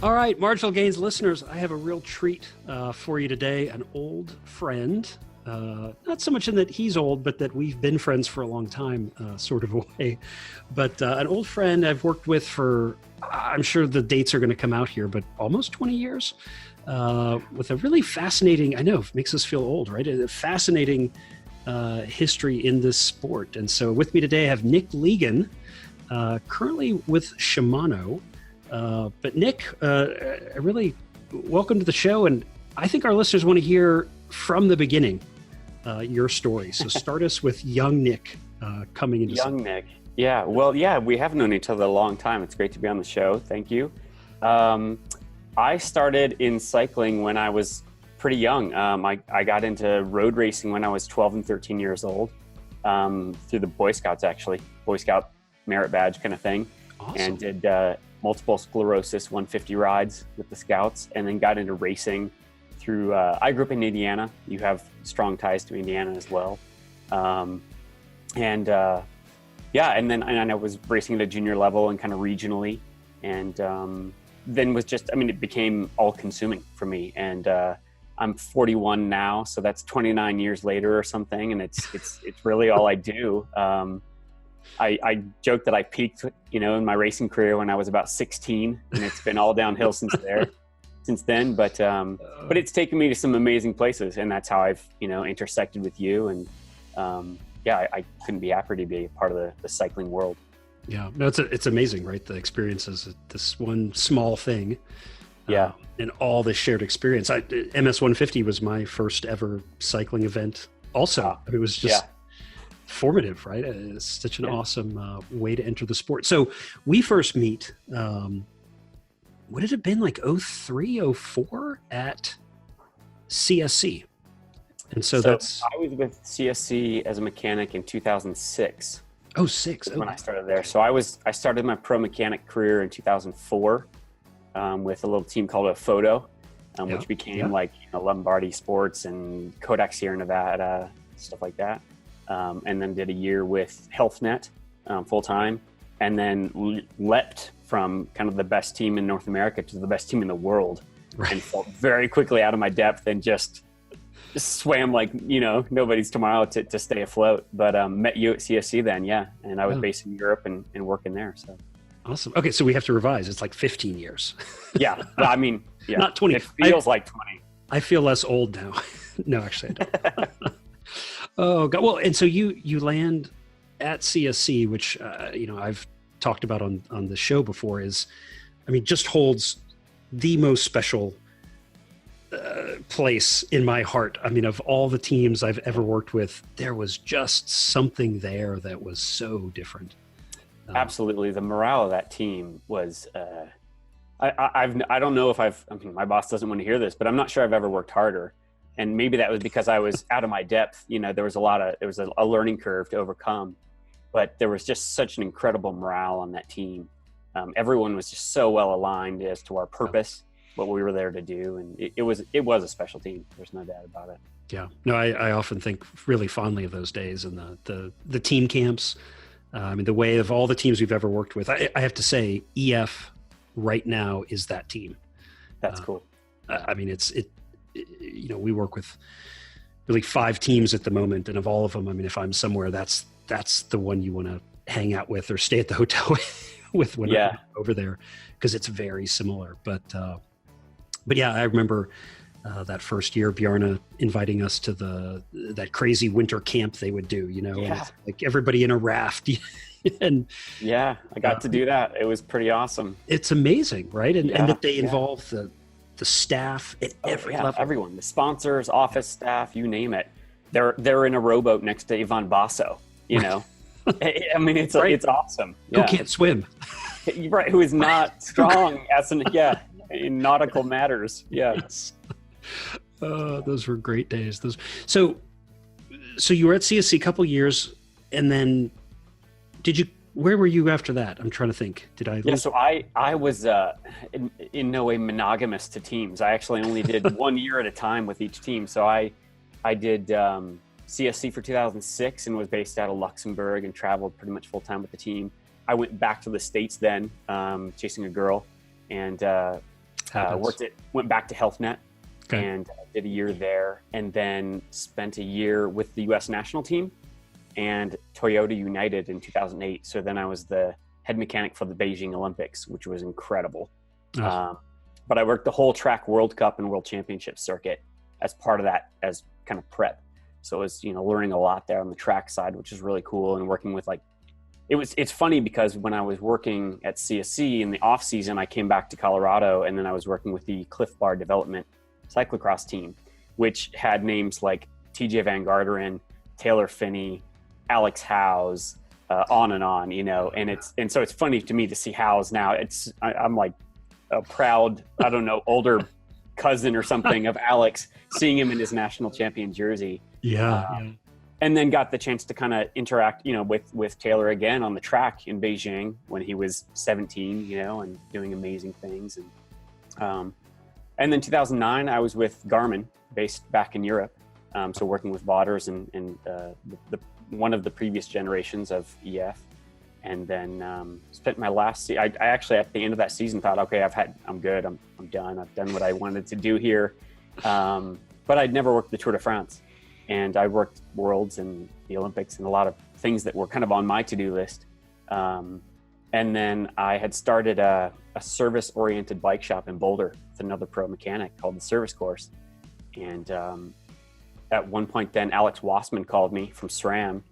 All right, Marginal Gains listeners, I have a real treat for you today. An old friend, not so much in that he's old, but that we've been friends for a long time, sort of a way. But an old friend I've worked with for, I'm sure the dates are going to come out here, but almost 20 years, with a really fascinating, I know, it makes us feel old, right? A fascinating history in this sport. And so with me today, I have Nick Legan, currently with Shimano. But Nick, really welcome to the show. And I think our listeners want to hear from the beginning, your story. So start us with young Nick, coming into young Nick. Yeah. Well, yeah, we have known each other a long time. It's great to be on the show. Thank you. I started in cycling when I was pretty young. I got into road racing when I was 12 and 13 years old, through the Boy Scouts, actually, Boy Scout merit badge kind of thing. Awesome. And did, multiple sclerosis 150 rides with the Scouts, and then got into racing through, I grew up in Indiana. You have strong ties to Indiana as well. And then I was racing at a junior level and kind of regionally. And then was just, it became all consuming for me. And I'm 41 now, so that's 29 years later or something. And it's really all I do. I joke that I peaked, in my racing career when I was about 16, and it's been all downhill since then. But it's taken me to some amazing places, and that's how I've, intersected with you. And I couldn't be happier to be a part of the cycling world. Yeah, no, it's amazing, right? The experiences, this one small thing. Yeah. And all this shared experience. MS 150 was my first ever cycling event. Also, it was just formative, right? It's such an awesome way to enter the sport. So we first meet, what had it been, like 03, 04 at CSC? And so that's... I was with CSC as a mechanic in 2006. Oh, six. When I started there. So I started my pro mechanic career in 2004 with a little team called Photo, which became like Lombardi Sports and Kodak Sierra Nevada, stuff like that. And then did a year with HealthNet full time, and then leapt from kind of the best team in North America to the best team in the world, and felt very quickly out of my depth and just swam like nobody's tomorrow to stay afloat. But met you at CSC then, and I was based in Europe and working there. So awesome. Okay, so we have to revise. It's like 15 years. Yeah, but not 20. It feels like 20. I feel less old now. No, actually, I don't. Oh God! Well, and so you land at CSC, which I've talked about on the show before. Just holds the most special place in my heart. Of all the teams I've ever worked with, there was just something there that was so different. Absolutely, the morale of that team was. I don't know if my boss doesn't want to hear this, but I'm not sure I've ever worked harder. And maybe that was because I was out of my depth. There was a learning curve to overcome, but there was just such an incredible morale on that team. Everyone was just so well aligned as to our purpose, what we were there to do. And it was a special team. There's no doubt about it. Yeah, no, I often think really fondly of those days and the team camps. The way of all the teams we've ever worked with, I have to say EF right now is that team. That's cool. We work with really 5 teams at the moment, and of all of them, I'm somewhere, that's the one you want to hang out with or stay at the hotel with when I'm over there, because it's very similar. But yeah, I remember that first year, Bjarne inviting us to that crazy winter camp they would do, and it's like everybody in a raft. And I got to do that. It was pretty awesome. It's amazing, right? And that they involve the staff at every level. Everyone, the sponsors, office staff, you name it. They're in a rowboat next to Ivan Basso, it's awesome. Who can't swim. Right, who is not strong in nautical matters. Yeah. Yes. Those were great days. So you were at CSC a couple years, and then where were you after that? I'm trying to think. Did I? Yeah, so I was in no way monogamous to teams. I actually only did 1 year at a time with each team. So I did CSC for 2006 and was based out of Luxembourg and traveled pretty much full time with the team. I went back to the States then, chasing a girl, and Went back to HealthNet. Okay. And did a year there, and then spent a year with the U.S. national team and Toyota United in 2008. So then I was the head mechanic for the Beijing Olympics, which was incredible. But I worked the whole track World Cup and World Championship circuit as part of that, as kind of prep. So it was, learning a lot there on the track side, which is really cool. And working with it's funny because when I was working at CSC in the off season, I came back to Colorado, and then I was working with the Cliff Bar Development cyclocross team, which had names like TJ Van Garderen, Taylor Finney, Alex Howes, on and on, and so it's funny to me to see Howes now. I'm like a proud, I don't know, older cousin or something of Alex, seeing him in his national champion jersey. Yeah. And then got the chance to kind of interact, with Taylor again on the track in Beijing when he was 17, and doing amazing things. And then 2009, I was with Garmin, based back in Europe. So working with Vaughters and the one of the previous generations of EF. And then spent my last I actually, at the end of that season, thought, okay, I'm good. I'm done. I've done what I wanted to do here. But I'd never worked the Tour de France. And I worked Worlds and the Olympics and a lot of things that were kind of on my to-do list. And then I had started a service-oriented bike shop in Boulder with another pro mechanic called the Service Course. And at one point then, Alex Wassman called me from SRAM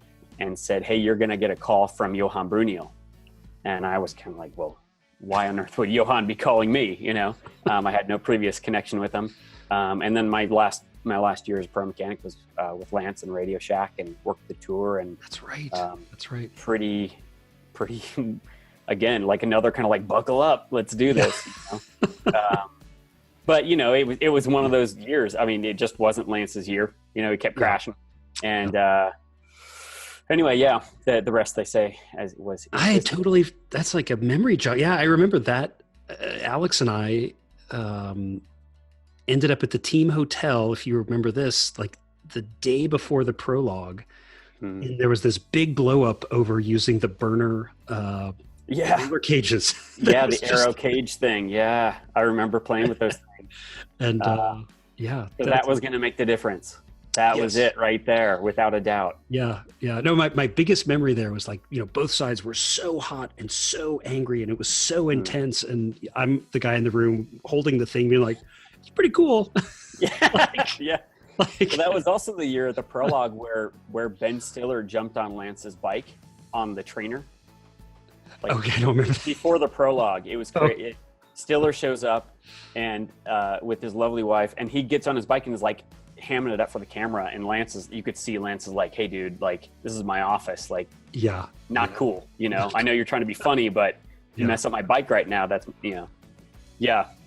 and said, hey, you're going to get a call from Johan Brunio. And I was kind of like, well, why on earth would Johan be calling me? I had no previous connection with him. And then my last year as a pro mechanic was with Lance and Radio Shack, and worked the tour. And that's right. Pretty, again, like another kind of like, buckle up, let's do this. But it was one of those years. I mean, it just wasn't Lance's year. He kept crashing, and anyway, yeah. The rest, they say, as it was. That's like a memory jog. Yeah, I remember that. Alex and I ended up at the team hotel, if you remember this, like the day before the prologue. And there was this big blow up over using the burner burner cages. The aero cage thing. Yeah, I remember playing with those things. And so that was going to make the difference. That was it right there, without a doubt. Yeah. No, my biggest memory there was like, both sides were so hot and so angry, and it was so intense. And I'm the guy in the room holding the thing, being like, it's pretty cool. Yeah. Well, that was also the year of the prologue where Ben Stiller jumped on Lance's bike on the trainer. Okay, I don't remember. Before the prologue, it was great. Stiller shows up and with his lovely wife, and he gets on his bike and is like hamming it up for the camera. And you could see Lance is like, hey, dude, like, this is my office. Like, not cool. I know you're trying to be funny, but you mess up my bike right now. That's,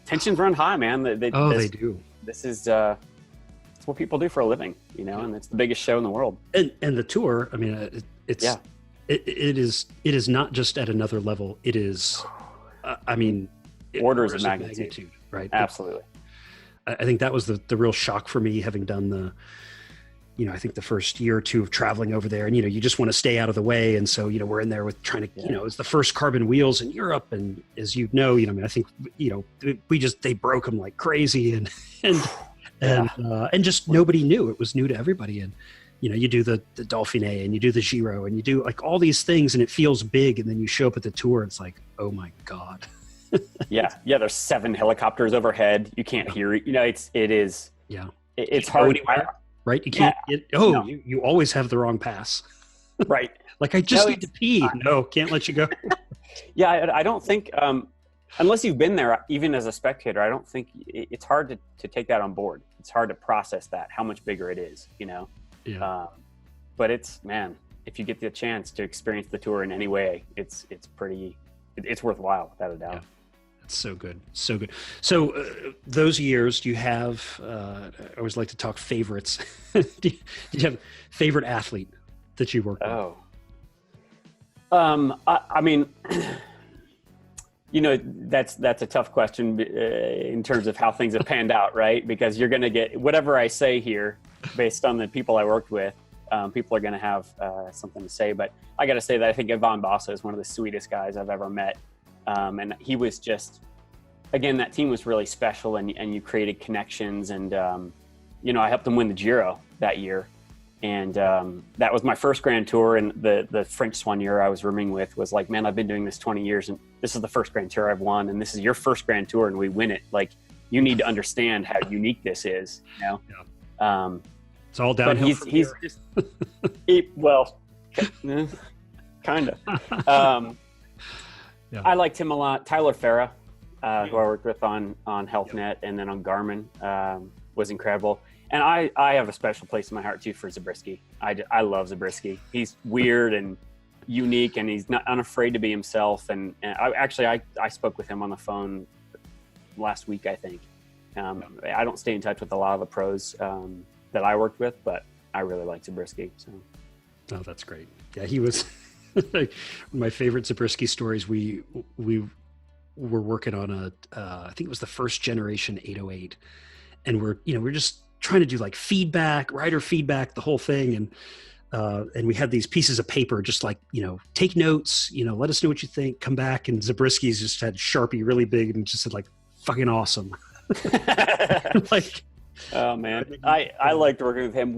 tensions run high, man. They do. This is it's what people do for a living, and it's the biggest show in the world. And the tour, I mean, it is not just at another level. It is, orders of magnitude, right? Absolutely. I think that was the real shock for me, having done I think the first year or two of traveling over there, and, you just want to stay out of the way. And so, we're in there with trying to, it's the first carbon wheels in Europe. And as I think, they broke them like crazy, and just nobody knew. It was new to everybody. And, you do the Dauphiné, and you do the Giro, and you do like all these things, and it feels big. And then you show up at the tour, it's like, oh my God. There's 7 helicopters overhead. You can't hear it. It's hard. Right? You can't you always have the wrong pass. Right. Like, I just need to pee. No, can't let you go. I don't think, unless you've been there, even as a spectator, I don't think it's hard to take that on board. It's hard to process that, how much bigger it is, Yeah. But it's, man, if you get the chance to experience the tour in any way, it's worthwhile, without a doubt. Yeah. That's so good. So good. So those years, do you have, I always like to talk favorites. Did you have a favorite athlete that you worked with? I mean, that's a tough question in terms of how things have panned out, right? Because you're going to get whatever I say here based on the people I worked with. People are going to have something to say, but I got to say that I think Ivan Basso is one of the sweetest guys I've ever met. And he was just again, that team was really special, and you created connections, and you know, I helped them win the Giro that year. And that was my first Grand Tour, and the French soigneur I was rooming with was like, man, I've been doing this 20 years, and this is the first Grand Tour I've won, and this is your first Grand Tour, and we win it. Like, you need to understand how unique this is, you know? Yeah. It's all downhill from he's here. just, well, kind of. Yeah. I liked him a lot. Tyler Farah, who I worked with on HealthNet and then on Garmin, was incredible. And I have a special place in my heart too for Zabriskie. I love Zabriskie. He's weird and unique, and he's not unafraid to be himself. And I spoke with him on the phone last week, I think. I don't stay in touch with a lot of the pros that I worked with, but I really like Zabriskie. So. Oh, that's great. Yeah, he was one of my favorite Zabriskie stories. We were working on I think it was the first generation 808, and we're just trying to do like feedback, rider feedback, the whole thing. And we had these pieces of paper, just like, take notes, let us know what you think, come back. And Zabriskie's just had Sharpie really big and just said like, fucking awesome. Like, oh man. I liked working with him.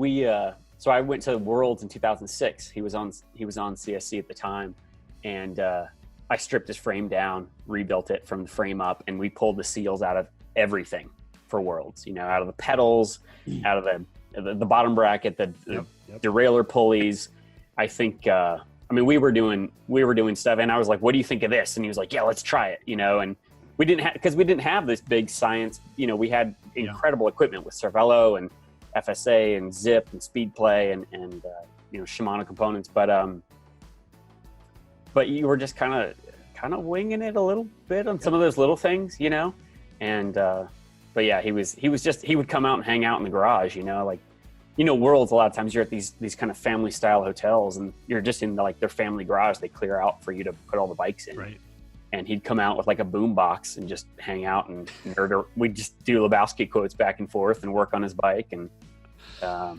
So I went to the Worlds in 2006. He was on CSC at the time. And I stripped his frame down, rebuilt it from the frame up, and we pulled the seals out of everything for Worlds, out of the pedals, out of the bottom bracket, the derailleur pulleys. I think, we were doing stuff, and I was like, what do you think of this? And he was like, yeah, let's try it, and we didn't have this big science, we had incredible equipment with Cervelo and FSA and Zip and Speedplay and Shimano components, but you were just kind of winging it a little bit on some of those little things, and but yeah, he would come out and hang out in the garage, Worlds, a lot of times you're at these kind of family style hotels, and you're just in their family garage. They clear out for you to put all the bikes in. Right. And he'd come out with like a boom box and just hang out and we'd just do Lebowski quotes back and forth and work on his bike. And I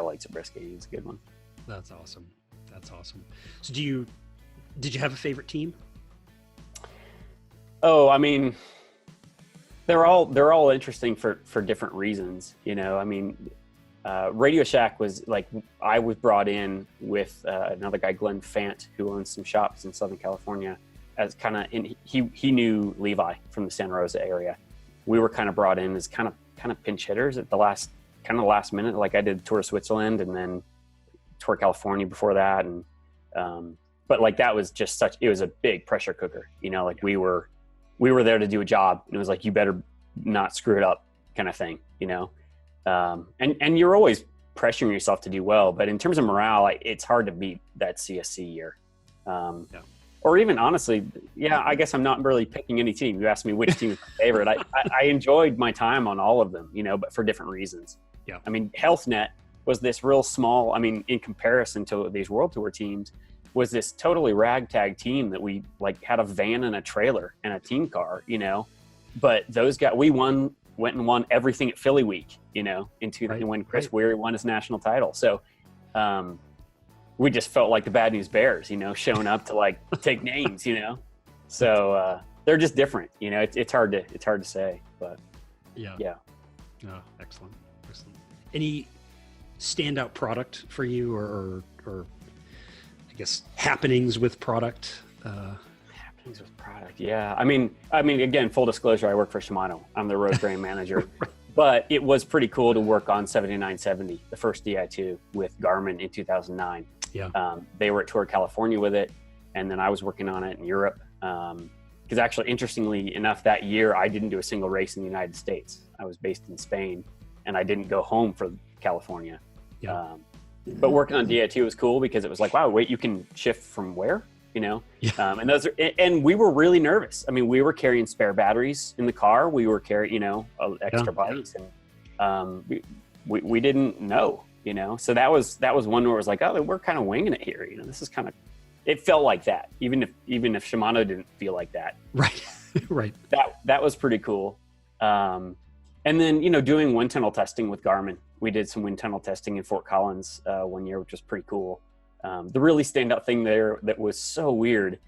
like Zabriskie. He was a good one. That's awesome. So did you have a favorite team? Oh, they're all interesting for different reasons, Radio Shack was like, I was brought in with another guy, Glenn Fant, who owns some shops in Southern California, as he knew Levi from the Santa Rosa area. We were kind of brought in as kind of pinch hitters at the last minute. Like I did Tour of Switzerland and then Tour of California before that. And, but like, that was just it was a big pressure cooker, we were there to do a job, and it was like, you better not screw it up kind of thing, and you're always pressuring yourself to do well. But in terms of morale, it's hard to beat that CSC year. Or even honestly, I guess I'm not really picking any team. You asked me which team was my favorite. I enjoyed my time on all of them, but for different reasons. Yeah. HealthNet was this real small, in comparison to these World Tour teams, was this totally ragtag team that we had a van and a trailer and a team car, but those guys, we went and won everything at Philly Week, when Chris Weary won his national title. So, we just felt like the Bad News Bears, showing up to take names, so, they're just different, it's hard to say, but yeah. Oh, excellent. Any standout product for you or I guess happenings with product? Happenings with product. Yeah. Again, full disclosure, I work for Shimano. I'm the road brand manager, but it was pretty cool to work on 7970, the first Di2 with Garmin in 2009. Yeah. They were at Tour California with it, and then I was working on it in Europe. Because actually, interestingly enough, that year I didn't do a single race in the United States. I was based in Spain, and I didn't go home for California. Yeah. But working on Di2 was cool because it was like, wow, wait, you can shift from where? Yeah. And we were really nervous. We were carrying spare batteries in the car. We were carrying, extra bikes, and we didn't know. So that was one where it was like, oh, we're kind of winging it here. This is kind of, it felt like that, even if Shimano didn't feel like that. Right. Right. That was pretty cool. And then, doing wind tunnel testing with Garmin. We did some wind tunnel testing in Fort Collins one year, which was pretty cool. The really standout thing there that was so weird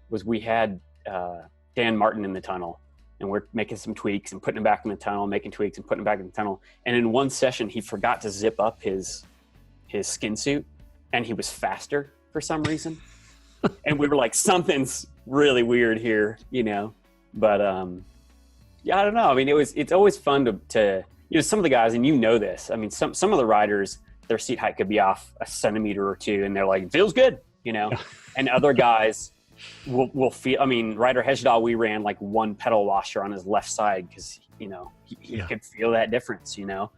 was we had Dan Martin in the tunnel, and we're making some tweaks and putting him back in the tunnel, making tweaks and putting him back in the tunnel. And in one session, he forgot to zip up his skin suit, and he was faster for some reason. And we were like, something's really weird here, you know? But yeah, I don't know. I mean, it's always fun to you know, some of the guys, and you know this, I mean, some of the riders, their seat height could be off a centimeter or two, and they're like, feels good, you know? And other guys will feel, I mean, Ryder Hesjedal, we ran like one pedal washer on his left side because, you know, he could feel that difference, you know?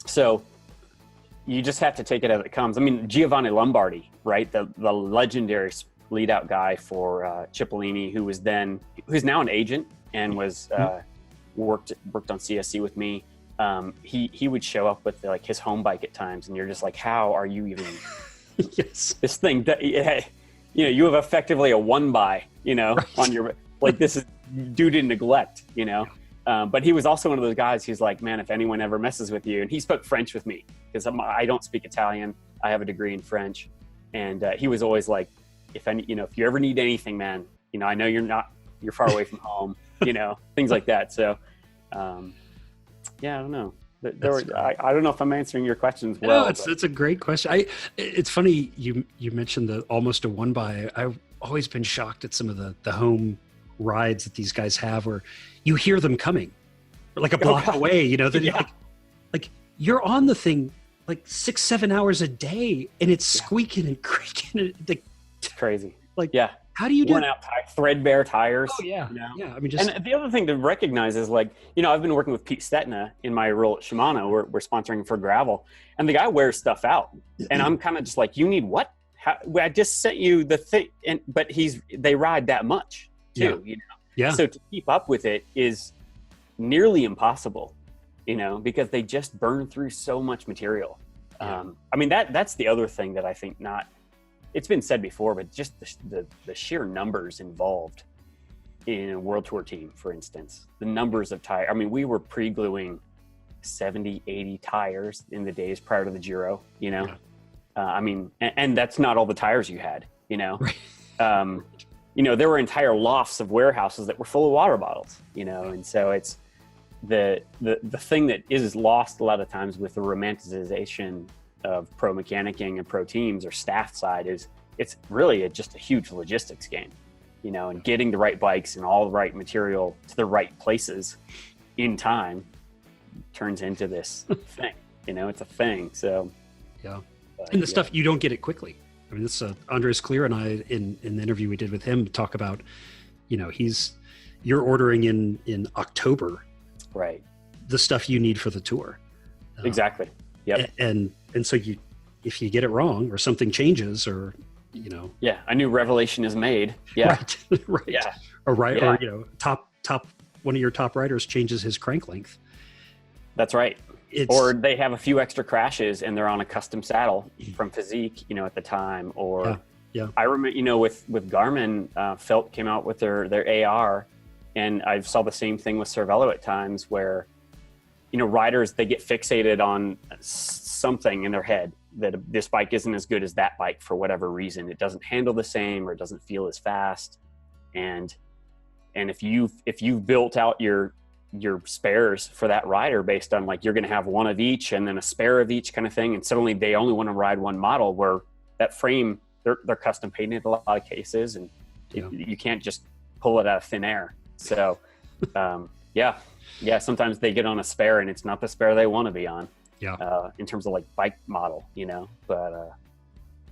So you just have to take it as it comes. I mean, Giovanni Lombardi, right? The legendary lead out guy for Cipollini, who's now an agent and was worked on CSC with me. He would show up with like his home bike at times, and you're just like, how are you even Yes. this thing that, you know, you have effectively a one by, you know, right. On your, like, this is due to neglect, you know? But he was also one of those guys who's like, man, if anyone ever messes with you, and he spoke French with me because I don't speak Italian. I have a degree in French. And he was always like, if you ever need anything, man, you know, I know you're far away from home, you know, things like that. So, yeah, I don't know. I don't know if I'm answering your questions well. No, it's a great question. It's funny you mentioned the almost a one by. I've always been shocked at some of the home rides that these guys have where you hear them coming like a block away, you know, like you're on the thing like 6-7 hours a day and it's squeaking and creaking. It's crazy. Like, yeah. How do you do worn out threadbare tires? Oh yeah. You know? Yeah. I mean, and the other thing to recognize is, like, you know, I've been working with Pete Stetna in my role at Shimano. We're sponsoring for gravel, and the guy wears stuff out, and I'm kind of just like, you need what? I just sent you the thing, but they ride that much too, you know? Yeah. So to keep up with it is nearly impossible, you know, because they just burn through so much material. Yeah. I mean, that's the other thing that I think it's been said before, but just the sheer numbers involved in a World Tour team, for instance, the numbers of tires. I mean, we were pre-gluing 70, 80 tires in the days prior to the Giro, you know? Yeah. I mean, and that's not all the tires you had, you know? Right. You know, there were entire lofts of warehouses that were full of water bottles, you know? And so it's the thing that is lost a lot of times with the romanticization of pro mechanicking and pro teams or staff side is it's really just a huge logistics game, you know, and getting the right bikes and all the right material to the right places in time turns into this thing, you know, it's a thing. So, yeah. And the stuff, you don't get it quickly. I mean, this Andres Clear and I, in the interview we did with him, talk about, you know, you're ordering in October, right? The stuff you need for the tour. Exactly. Yep. And so if you get it wrong or something changes or, you know. Yeah. A new revelation is made. Yeah. Right. Right. Yeah. Or, you know, top, one of your top riders changes his crank length. That's right. Or they have a few extra crashes and they're on a custom saddle from Physique, you know, at the time. Or I remember, you know, with Garmin, Felt came out with their AR, and I saw the same thing with Cervelo at times where, you know, riders, they get fixated on something in their head that this bike isn't as good as that bike for whatever reason. It doesn't handle the same or it doesn't feel as fast. And if you've built out your spares for that rider based on, like, you're going to have one of each and then a spare of each kind of thing, and suddenly they only want to ride one model, where that frame, they're custom painted in a lot of cases, and you can't just pull it out of thin air. So sometimes they get on a spare and it's not the spare they want to be on, in terms of like bike model, you know. But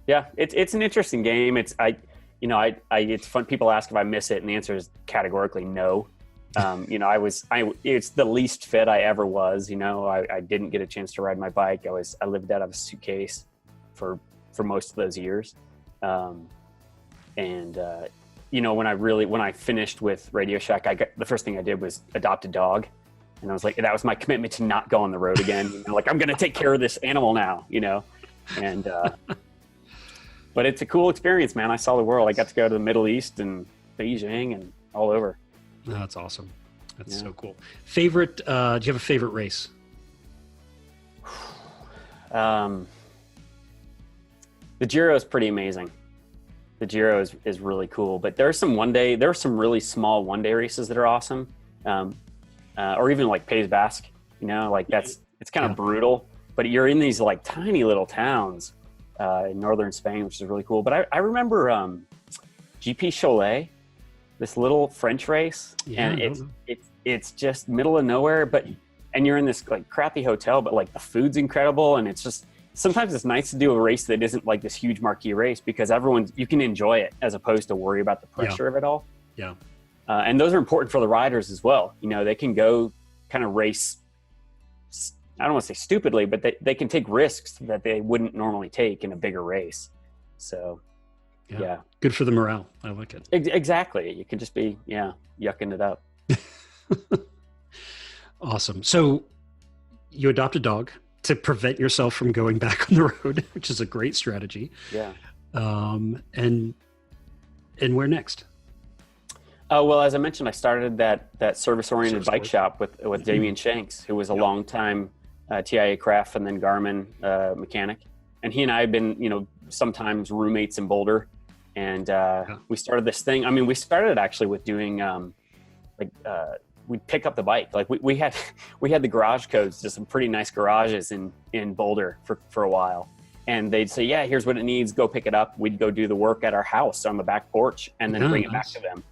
it's an interesting game. It's fun. People ask if I miss it, and the answer is categorically no. You know, it's the least fit I ever was. You know, I didn't get a chance to ride my bike. I lived out of a suitcase for most of those years. You know, when I finished with Radio Shack, the first thing I did was adopt a dog. And I was like, that was my commitment to not go on the road again. You know, like, I'm going to take care of this animal now, you know? And, but it's a cool experience, man. I saw the world. I got to go to the Middle East and Beijing and all over. Oh, that's awesome. That's so cool. Favorite, do you have a favorite race? The Giro is pretty amazing. The Giro is really cool, but there are some really small one-day races that are awesome. Or even like Pays Basque, like it's kind of brutal, but you're in these like tiny little towns in northern Spain, which is really cool. But I remember GP Cholet, this little French race, and it's just middle of nowhere, and you're in this like crappy hotel, but like the food's incredible, and it's just sometimes it's nice to do a race that isn't like this huge marquee race because you can enjoy it as opposed to worry about the pressure of it all. Yeah. And those are important for the riders as well. They can go kind of race, I don't want to say stupidly, but they can take risks that they wouldn't normally take in a bigger race. So, yeah. Good for the morale. I like it. Exactly. You can just be, yucking it up. Awesome. So you adopt a dog to prevent yourself from going back on the road, which is a great strategy. Yeah. And where next? Well, as I mentioned, I started that service-oriented bike shop with Damian Shanks, who was a long-time TIA Craft and then Garmin mechanic. And he and I have been, sometimes roommates in Boulder. And we started this thing. I mean, we started actually with doing we'd pick up the bike. Like we had the garage codes to some pretty nice garages in Boulder for a while. And they'd say, yeah, here's what it needs. Go pick it up. We'd go do the work at our house on the back porch and then bring it back to them.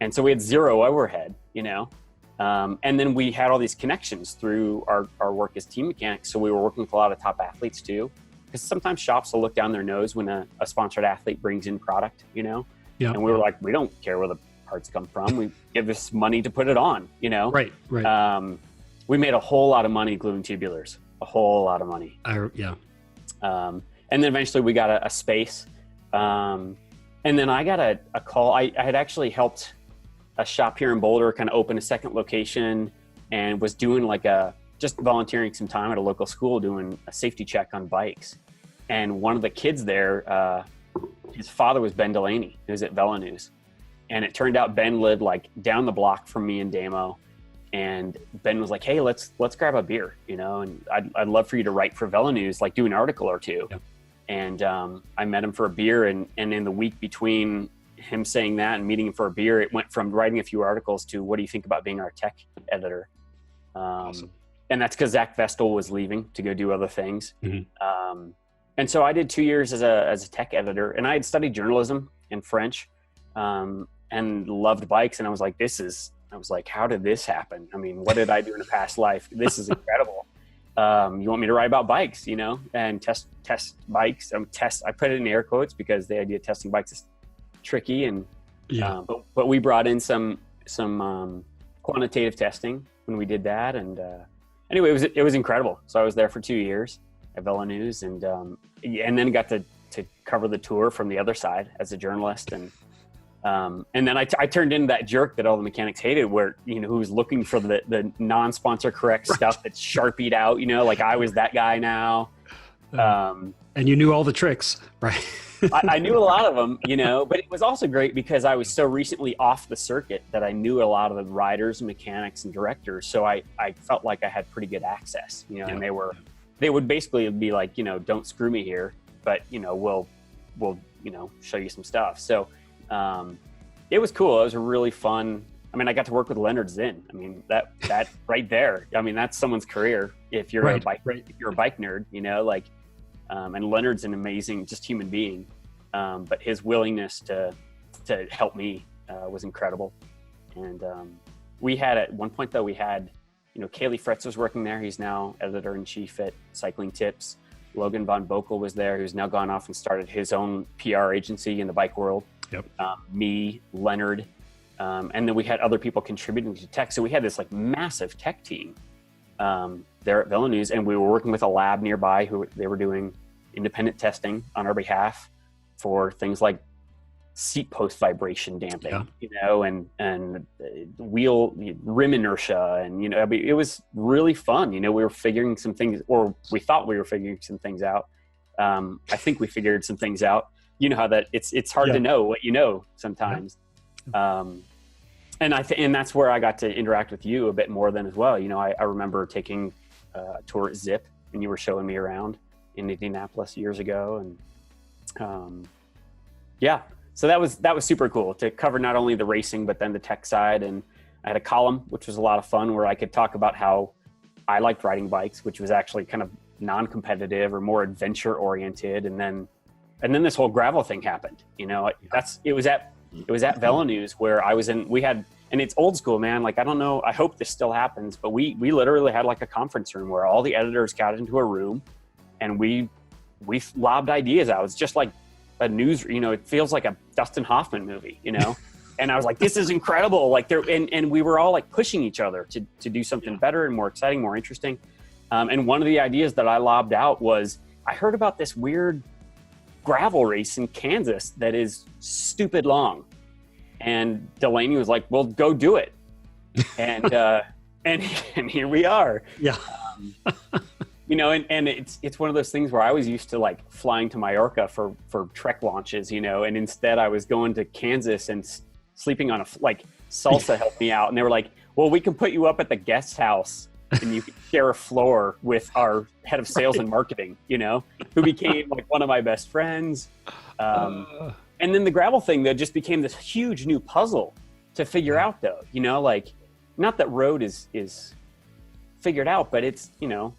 And so we had zero overhead, and then we had all these connections through our work as team mechanics. So we were working with a lot of top athletes too, because sometimes shops will look down their nose when a sponsored athlete brings in product, And we were like, we don't care where the parts come from. We give us money to put it on, Right. We made a whole lot of money gluing tubulars, a whole lot of money. And then eventually we got a space. And then I got a call. I had actually helped a shop here in Boulder kind of open a second location and was doing just volunteering some time at a local school doing a safety check on bikes. And one of the kids there, his father was Ben Delaney, who was at Velo News. And it turned out Ben lived like down the block from me and Damo. And Ben was like, hey, let's grab a beer, and I'd love for you to write for Velo News, like do an article or two. Yeah. And I met him for a beer, and in the week between him saying that and meeting him for a beer, it went from writing a few articles to what do you think about being our tech editor? Awesome. And that's because Zach Vestal was leaving to go do other things. Mm-hmm. And so I did 2 years as a tech editor, and I had studied journalism and French and loved bikes. And I was like, how did this happen? I mean, what did I do in a past life? This is incredible. You want me to write about bikes, and test bikes. I put it in air quotes because the idea of testing bikes is tricky. And but we brought in some quantitative testing when we did that. And anyway, it was incredible. So I was there for 2 years at Velo News, and then got to cover the tour from the other side as a journalist. And then I turned into that jerk that all the mechanics hated, where, who was looking for the non-sponsor correct stuff that's Sharpied out, like I was that guy now. And you knew all the tricks, right? I knew a lot of them, but it was also great because I was so recently off the circuit that I knew a lot of the riders, mechanics, and directors. So I felt like I had pretty good access, and they would basically be like, don't screw me here, but, we'll show you some stuff. So, it was cool. It was a really fun. I mean, I got to work with Leonard Zinn. I mean, that right there. I mean, that's someone's career. If you're if you're a bike nerd, and Leonard's an amazing, just human being. But his willingness to help me was incredible. And we had at one point though, Kaylee Fretz was working there. He's now editor-in-chief at Cycling Tips. Logan Von Bokel was there, who's now gone off and started his own PR agency in the bike world. Yep. Me, Leonard, and then we had other people contributing to tech. So we had this like massive tech team there at Velo News, and we were working with a lab nearby who they were doing independent testing on our behalf for things like seat post vibration damping, and wheel rim inertia, and I mean, it was really fun. We were figuring some things, or we thought we were figuring some things out. I think we figured some things out. You know how that it's hard to know what sometimes. And and that's where I got to interact with you a bit more than as well. I remember taking a tour at Zip, and you were showing me around in Indianapolis years ago. And So that was super cool to cover not only the racing, but then the tech side. And I had a column, which was a lot of fun, where I could talk about how I liked riding bikes, which was actually kind of non-competitive or more adventure oriented. And then this whole gravel thing happened. You know, it was at Velo News where I was in. We had, and it's old school, man. Like, I don't know. I hope this still happens, but we literally had like a conference room where all the editors got into a room, and we lobbed ideas out. It's just like a news, you know, it feels like a Dustin Hoffman movie, you know? And I was like, this is incredible. Like and we were all like pushing each other to do something better and more exciting, more interesting. And one of the ideas that I lobbed out was, I heard about this weird gravel race in Kansas that is stupid long. And Delaney was like, well, go do it. And, and here we are. Yeah. You know, and it's one of those things where I was used to like flying to Mallorca for trek launches, you know, and instead I was going to Kansas and sleeping on like SILCA helped me out. And they were like, well, we can put you up at the guest house and you can share a floor with our head of sales and marketing, you know, who became like one of my best friends. And then the gravel thing that just became this huge new puzzle to figure out though, you know, like not that road is figured out, but it's, you know,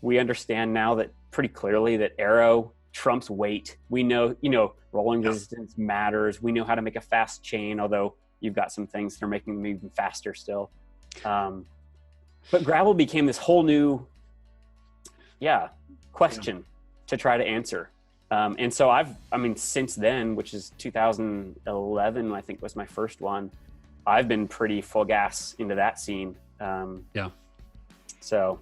we understand now that pretty clearly that aero trumps weight. We know, you know, rolling resistance matters. We know how to make a fast chain, although you've got some things that are making them even faster still. But gravel became this whole new, question to try to answer. And so since then, which is 2011, I think was my first one, I've been pretty full gas into that scene. So,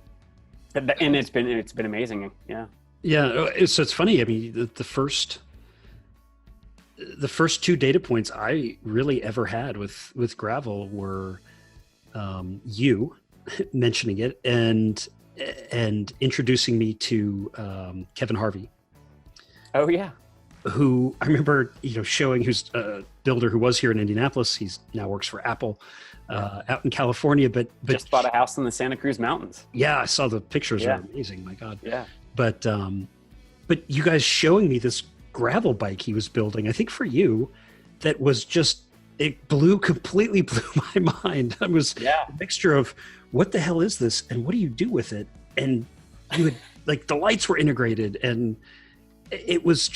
and it's been amazing. Yeah. Yeah. So it's funny. I mean, the first two data points I really ever had with gravel were you mentioning it and introducing me to Kevin Harvey. Oh yeah. Who I remember, you know, showing, who's a builder who was here in Indianapolis. He's now works for Apple out in California, but just bought a house in the Santa Cruz Mountains. Yeah, I saw the pictures. Are amazing. My God. Yeah. But you guys showing me this gravel bike he was building, I think for you, that was just, it completely blew my mind. It was a mixture of what the hell is this and what do you do with it? And you had like the lights were integrated and it was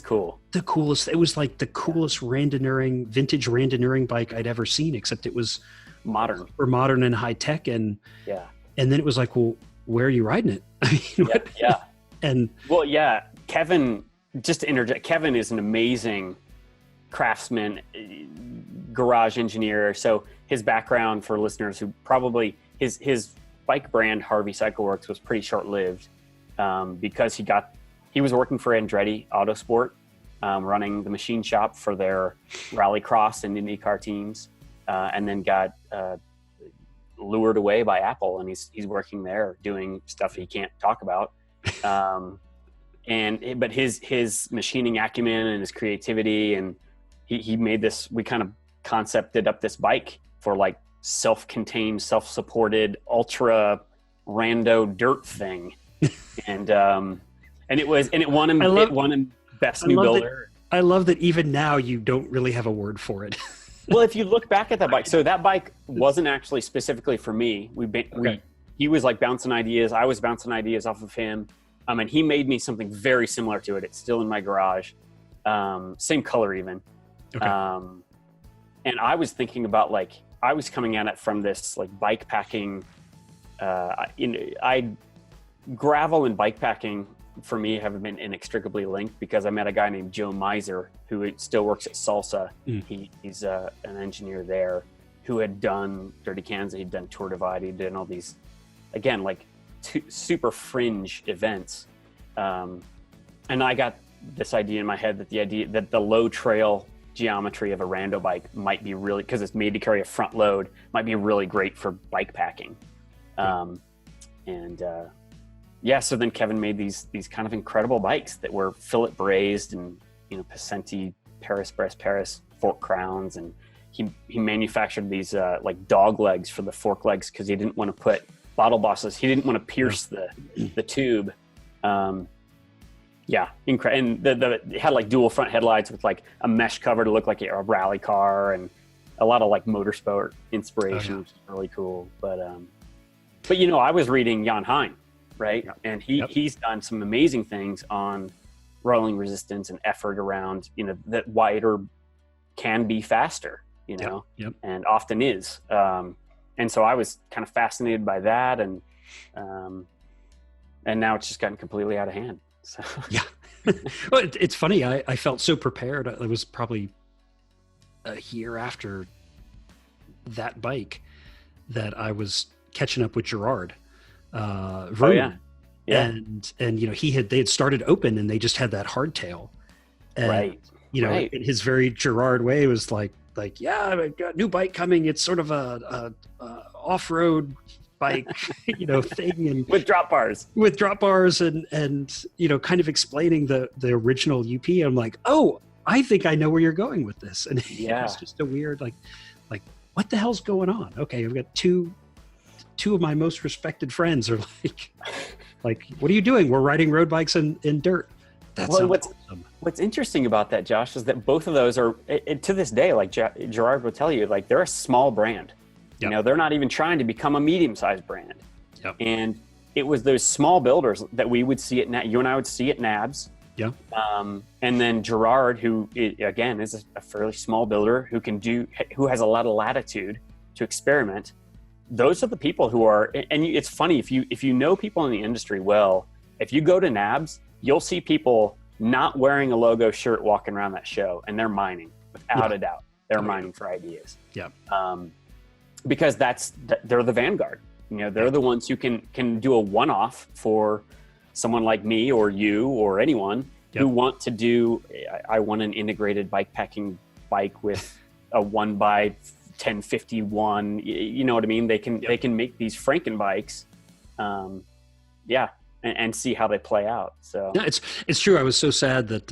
cool. The coolest. It was like the coolest vintage randonneuring bike I'd ever seen, except it was modern and high tech. And then it was like, well, where are you riding it? I mean, And Kevin, just to interject, Kevin is an amazing craftsman, garage engineer. So his background, for listeners who probably, his bike brand, Harvey Cycle Works, was pretty short-lived because he was working for Andretti Autosport, running the machine shop for their rallycross and IndyCar teams, and then got lured away by Apple, and he's working there doing stuff he can't talk about. But his machining acumen and his creativity, and he made this, we kind of concepted up this bike for like self-contained, self-supported, ultra rando dirt thing. And it won him best new builder. I love that even now you don't really have a word for it. Well, if you look back at that bike, so that bike wasn't actually specifically for me. He was like bouncing ideas. I was bouncing ideas off of him. And he made me something very similar to it. It's still in my garage. Same color even. Okay. And I was thinking about I was coming at it from this like bike packing, gravel and bike packing for me have been inextricably linked because I met a guy named Joe Miser who still works at SILCA. He's an engineer there who had done Dirty Kansas. He'd done Tour Divide. He'd done all these, again, like super fringe events. And I got this idea in my head that the low trail geometry of a rando bike might be really, because it's made to carry a front load, might be really great for bike packing. So then Kevin made these kind of incredible bikes that were fillet brazed and, you know, Pacenti Paris fork crowns, and he manufactured these like dog legs for the fork legs because he didn't want to put bottle bosses. He didn't want to pierce the tube. Yeah, incredible. And it had like dual front headlights with like a mesh cover to look like a rally car, and a lot of like motorsport inspiration, which is really cool. But you know, I was reading Jan Hein, right? Yeah. And he's done some amazing things on rolling resistance and effort around, you know, that wider can be faster, you know, and often is. And so I was kind of fascinated by that, and now it's just gotten completely out of hand. So. Yeah. Well, it's funny. I felt so prepared. It was probably a year after that bike that I was catching up with Gerard. Vernon. And you know, they had started open, and they just had that hardtail. And, you know, in his very Gerard way, it was like, yeah, I got a new bike coming. It's sort of a off-road bike, you know, thing, and with drop bars, and you know, kind of explaining the original UP. I'm like, oh, I think I know where you're going with this. And it's just a weird, like what the hell's going on? Okay, I've got two of my most respected friends are like, what are you doing? We're riding road bikes in dirt. That's awesome. What's interesting about that, Josh, is that both of those are, to this day, like Gerard will tell you, like they're a small brand. You know, they're not even trying to become a medium-sized brand. And it was those small builders that we would see you and I would see at NABS. And then Gerard, who again is a fairly small builder who has a lot of latitude to experiment. Those are the people who are, and it's funny, if you know people in the industry well, if you go to NABS, you'll see people not wearing a logo shirt walking around that show, and they're mining without a doubt. They're mining for ideas. Because they're the vanguard. You know, they're the ones who can do a one-off for someone like me or you or anyone who want to do. I want an integrated bike packing bike with a 1x1051. You know what I mean? They can make these Franken bikes, and see how they play out. So yeah, it's true. I was so sad that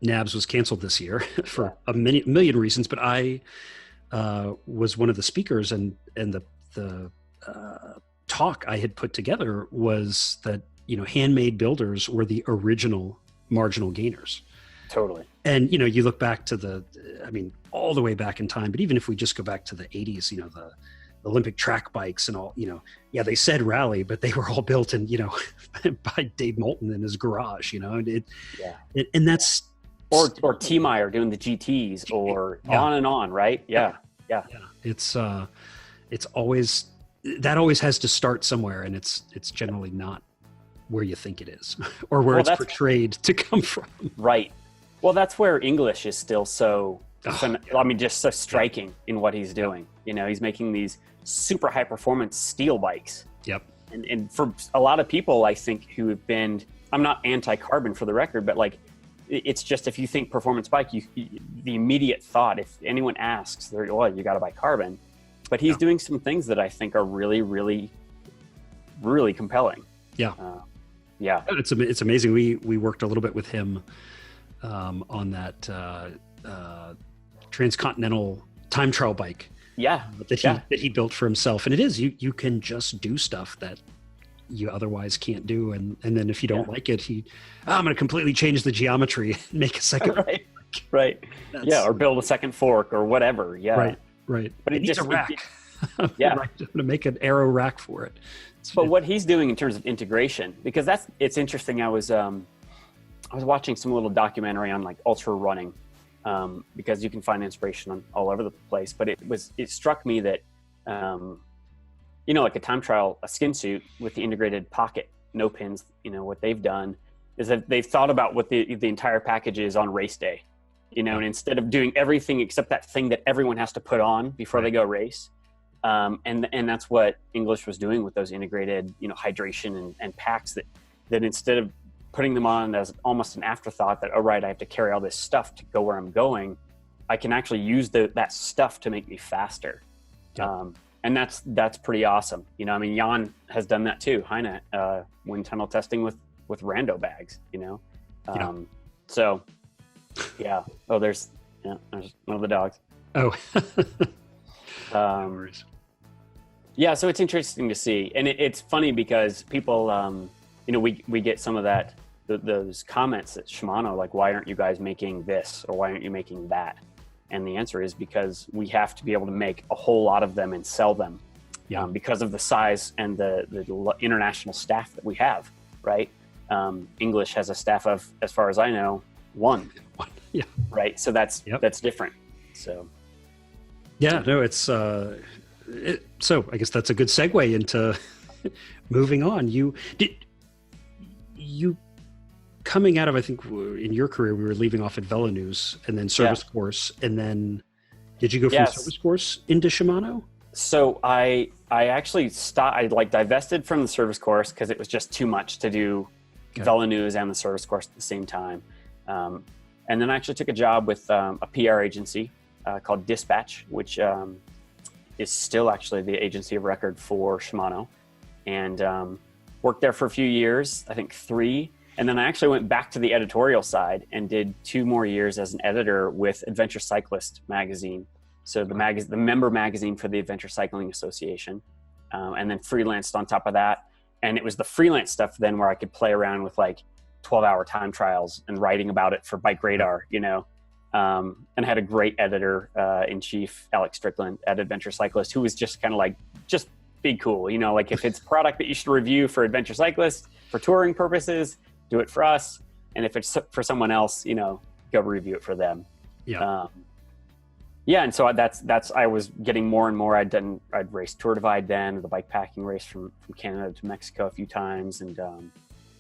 NABS was canceled this year for a million reasons, but I was one of the speakers, and the talk I had put together was that, you know, handmade builders were the original marginal gainers. Totally. And, you know, you look back to all the way back in time, but even if we just go back to the 80s, you know, the Olympic track bikes and all, you know, they said rally, but they were all built in, you know, by Dave Moulton in his garage, you know, and that's, or T Meyer doing the GTs, or on and on, right? Yeah. It's always, that always has to start somewhere, and it's generally not where you think it is, or where it's portrayed to come from. Right. Well, that's where English is still so, just so striking in what he's doing. You know, he's making these super high performance steel bikes. And for a lot of people, I think, who have been, I'm not anti-carbon for the record, but like, it's just, if you think performance bike, the immediate thought, if anyone asks, you got to buy carbon. But he's doing some things that I think are really, really, really compelling. It's amazing. We worked a little bit with him on that transcontinental time trial bike. That he built for himself. And it is, you can just do stuff that you otherwise can't do. And then if you don't like it, I'm going to completely change the geometry and make a second. Right. Or build a second fork or whatever. Right. But it needs a rack. I'm going to make an aero rack for it. But what he's doing in terms of integration, because it's interesting. I was watching some little documentary on like ultra running, because you can find inspiration on all over the place. But it struck me that, you know, like a time trial, a skin suit with the integrated pocket, no pins, you know, what they've done is that they've thought about what the entire package is on race day, you know, and instead of doing everything except that thing that everyone has to put on before they go race. And that's what English was doing with those integrated, you know, hydration and packs that instead of putting them on as almost an afterthought that, oh, right, I have to carry all this stuff to go where I'm going, I can actually use that stuff to make me faster. And that's pretty awesome. You know, I mean, Jan has done that too. Heine, wind tunnel testing with rando bags, you know? So yeah. Oh, there's one of the dogs. Oh, yeah. So it's interesting to see. And it's funny because people, you know, we get some of that those comments at Shimano, like, why aren't you guys making this, or why aren't you making that? And the answer is because we have to be able to make a whole lot of them and sell them, because of the size and the international staff that we have, right? English has a staff of, as far as I know, one. Yeah. Right. So that's different. So. Yeah, no, it's, so I guess that's a good segue into moving on. You coming out of, I think in your career, we were leaving off at Velo News and then service course. And then did you go from service course into Shimano? So I actually stopped, I like divested from the service course because it was just too much to do Velo News and the service course at the same time. And then I actually took a job with a PR agency called Dispatch, which is still actually the agency of record for Shimano, and worked there for a few years, I think 3. And then I actually went back to the editorial side and did 2 more years as an editor with Adventure Cyclist magazine. So the member magazine for the Adventure Cycling Association, and then freelanced on top of that. And it was the freelance stuff then where I could play around with like 12-hour time trials and writing about it for Bike Radar, you know. And had a great editor in chief, Alex Strickland at Adventure Cyclist, who was just kind of like, just be cool, you know, like if it's product that you should review for Adventure Cyclist for touring purposes, do it for us. And if it's for someone else, you know, go review it for them. Yeah. And so I was getting more and more. I'd raced Tour Divide then, the bike packing race from Canada to Mexico a few times, and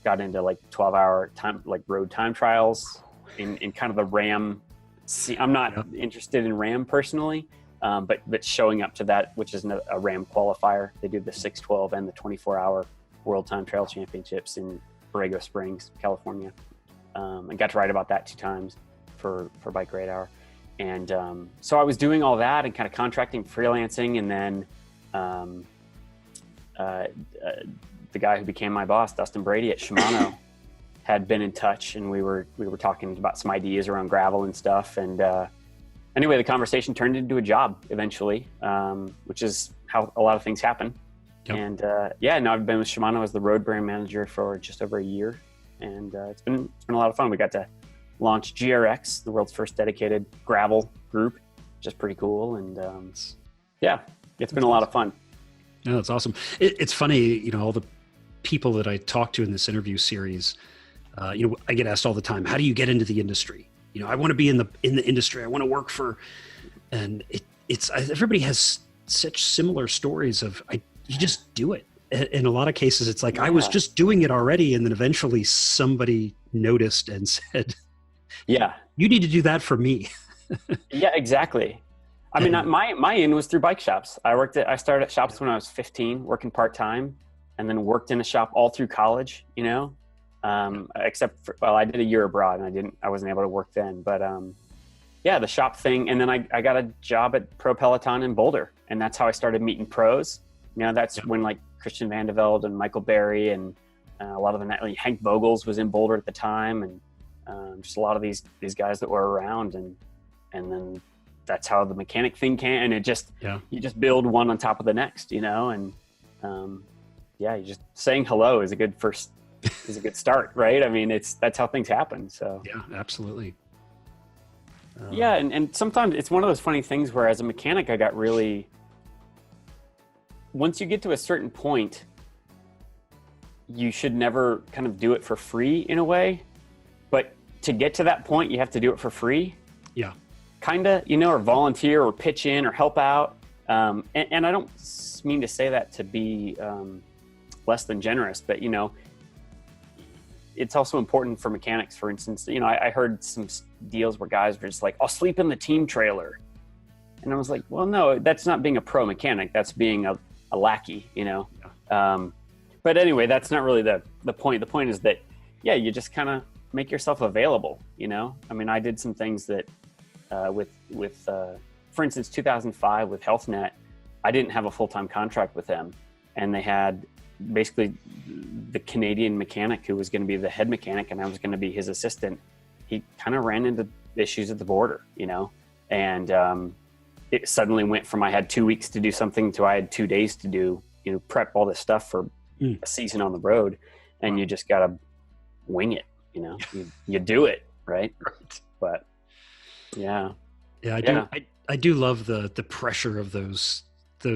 got into like 12-hour time, like road time trials in kind of the RAM. See, I'm not interested in RAM personally, but showing up to that, which is a RAM qualifier. They do the 612 and the 24-hour World Time Trail Championships in Borrego Springs, California. And got to write about that 2 times for Bike Radar. And so I was doing all that and kind of contracting, freelancing, and then the guy who became my boss, Dustin Brady at Shimano, had been in touch, and we were talking about some ideas around gravel and stuff. And anyway, the conversation turned into a job eventually, which is how a lot of things happen. Yep. And now I've been with Shimano as the road brand manager for just over a year, and it's been a lot of fun. We got to launch GRX, the world's first dedicated gravel group, which is pretty cool. And it's been a lot of fun. Yeah, that's awesome. It's funny, you know, all the people that I talk to in this interview series, you know, I get asked all the time, how do you get into the industry? You know, I want to be in the industry. I want to work for, and it's everybody has such similar stories of you just do it. In a lot of cases, it's like, I was just doing it already. And then eventually somebody noticed and said, you need to do that for me. Yeah, exactly. I mean, my in was through bike shops. I started at shops when I was 15, working part-time, and then worked in a shop all through college, you know, except for, I did a year abroad and I wasn't able to work then, but the shop thing. And then I got a job at Pro Peloton in Boulder, and that's how I started meeting pros. You know, that's when like Christian Van de Velde and Michael Berry and a lot of the Hank Vogels was in Boulder at the time, and just a lot of these guys that were around, and then that's how the mechanic thing can, and it just you just build one on top of the next, you know, and you just saying hello is a good start, right? I mean, that's how things happen. So yeah, absolutely. And sometimes it's one of those funny things where as a mechanic, I got really, once you get to a certain point, you should never kind of do it for free in a way, but to get to that point, you have to do it for free. Yeah. Kind of, you know, or volunteer or pitch in or help out. And I don't mean to say that to be less than generous, but, you know, it's also important for mechanics. For instance, you know, I heard some deals where guys were just like, I'll sleep in the team trailer. And I was like, well, no, that's not being a pro mechanic. That's being a lackey, you know? Yeah. But anyway, that's not really the point. The point is that, you just kind of make yourself available, you know? I mean, I did some things that for instance, 2005 with HealthNet, I didn't have a full-time contract with them. And they had basically the Canadian mechanic who was going to be the head mechanic, and I was going to be his assistant. He kind of ran into issues at the border, you know? And it suddenly went from I had 2 weeks to do something to I had 2 days to do, you know, prep all this stuff for a season on the road. And you just got to wing it, you do it, right? Right. But yeah. I do love the pressure of those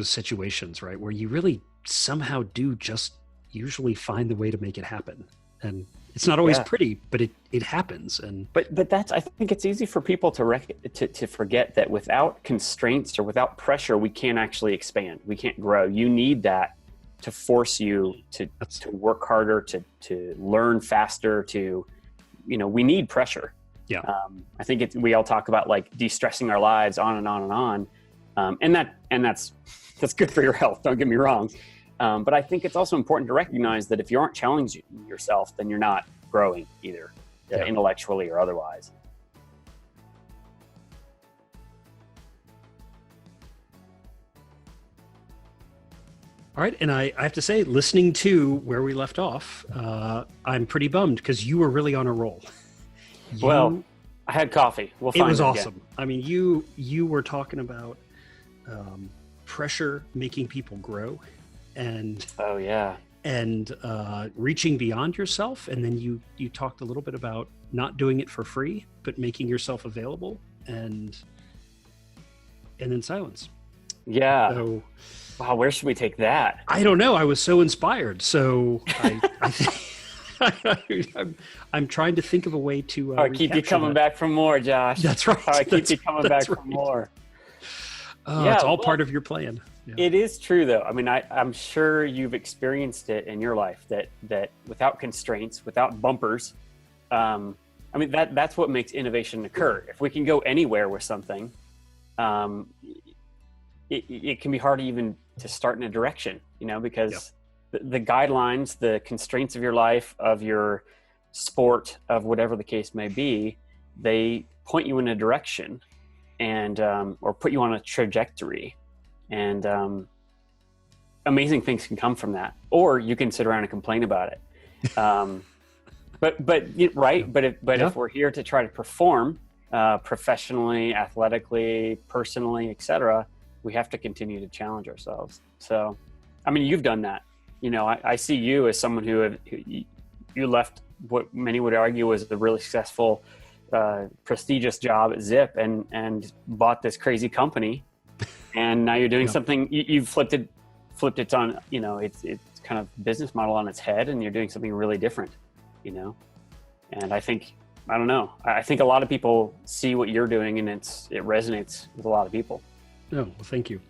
situations, right? Where you really somehow do just usually find the way to make it happen. And it's not always pretty, but it happens. And but I think it's easy for people to forget that without constraints or without pressure, we can't actually expand. We can't grow. You need that to force you to work harder, to learn faster, we need pressure. Yeah. I think we all talk about like de-stressing our lives on and on and on. And that's good for your health. Don't get me wrong. But I think it's also important to recognize that if you aren't challenging yourself, then you're not growing either, intellectually or otherwise. All right. And I have to say, listening to where we left off, I'm pretty bummed because you were really on a roll. Well, I had coffee. It was awesome. Again. I mean, you were talking about pressure making people grow, and reaching beyond yourself. And then you talked a little bit about not doing it for free, but making yourself available, and then silence. Yeah. So, wow, where should we take that? I don't know. I was so inspired. So I think. I'm trying to think of a way to keep you coming back for more, Josh. That's right. I keep you coming back for more. It's all part of your plan. Yeah. It is true, though. I mean, I'm sure you've experienced it in your life that without constraints, without bumpers, that's what makes innovation occur. If we can go anywhere with something, it can be hard even to start in a direction, because the guidelines, the constraints of your life, of your sport, of whatever the case may be, they point you in a direction and or put you on a trajectory, and amazing things can come from that. Or you can sit around and complain about it. But if we're here to try to perform professionally, athletically, personally, etc., we have to continue to challenge ourselves. So, I mean, you've done that. I see you as someone who you left what many would argue was a really successful, prestigious job at Zip and bought this crazy company, and now you're doing something. You've flipped it on. It's kind of business model on its head, and you're doing something really different. And I think a lot of people see what you're doing, and it resonates with a lot of people. Oh, well, thank you.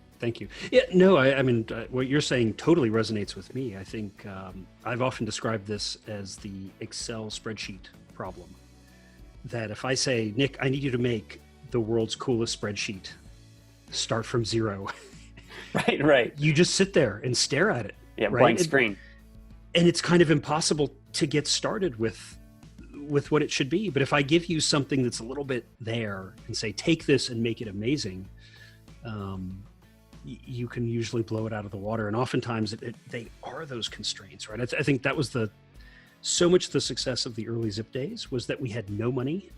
Yeah, no, I mean, what you're saying totally resonates with me. I think I've often described this as the Excel spreadsheet problem. That if I say, Nick, I need you to make the world's coolest spreadsheet, start from zero. Right. You just sit there and stare at it. Yeah, right? Blank screen. And it's kind of impossible to get started with what it should be. But if I give you something that's a little bit there and say, take this and make it amazing, you can usually blow it out of the water. And oftentimes they are those constraints, right? I think that was so much the success of the early Zip days was that we had no money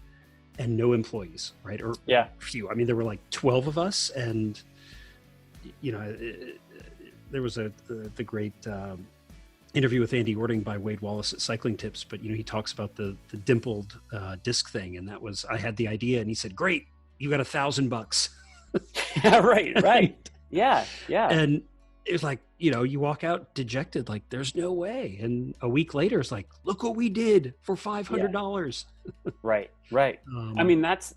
and no employees, right? Or few. I mean, there were like 12 of us, and there was the great interview with Andy Ording by Wade Wallace at Cycling Tips, but he talks about the dimpled disc thing, and that was, I had the idea, and he said, "Great, you got $1,000." Right. Yeah. And it was like, you walk out dejected, like there's no way. And a week later, it's like, look what we did for $500. Right. I mean, that's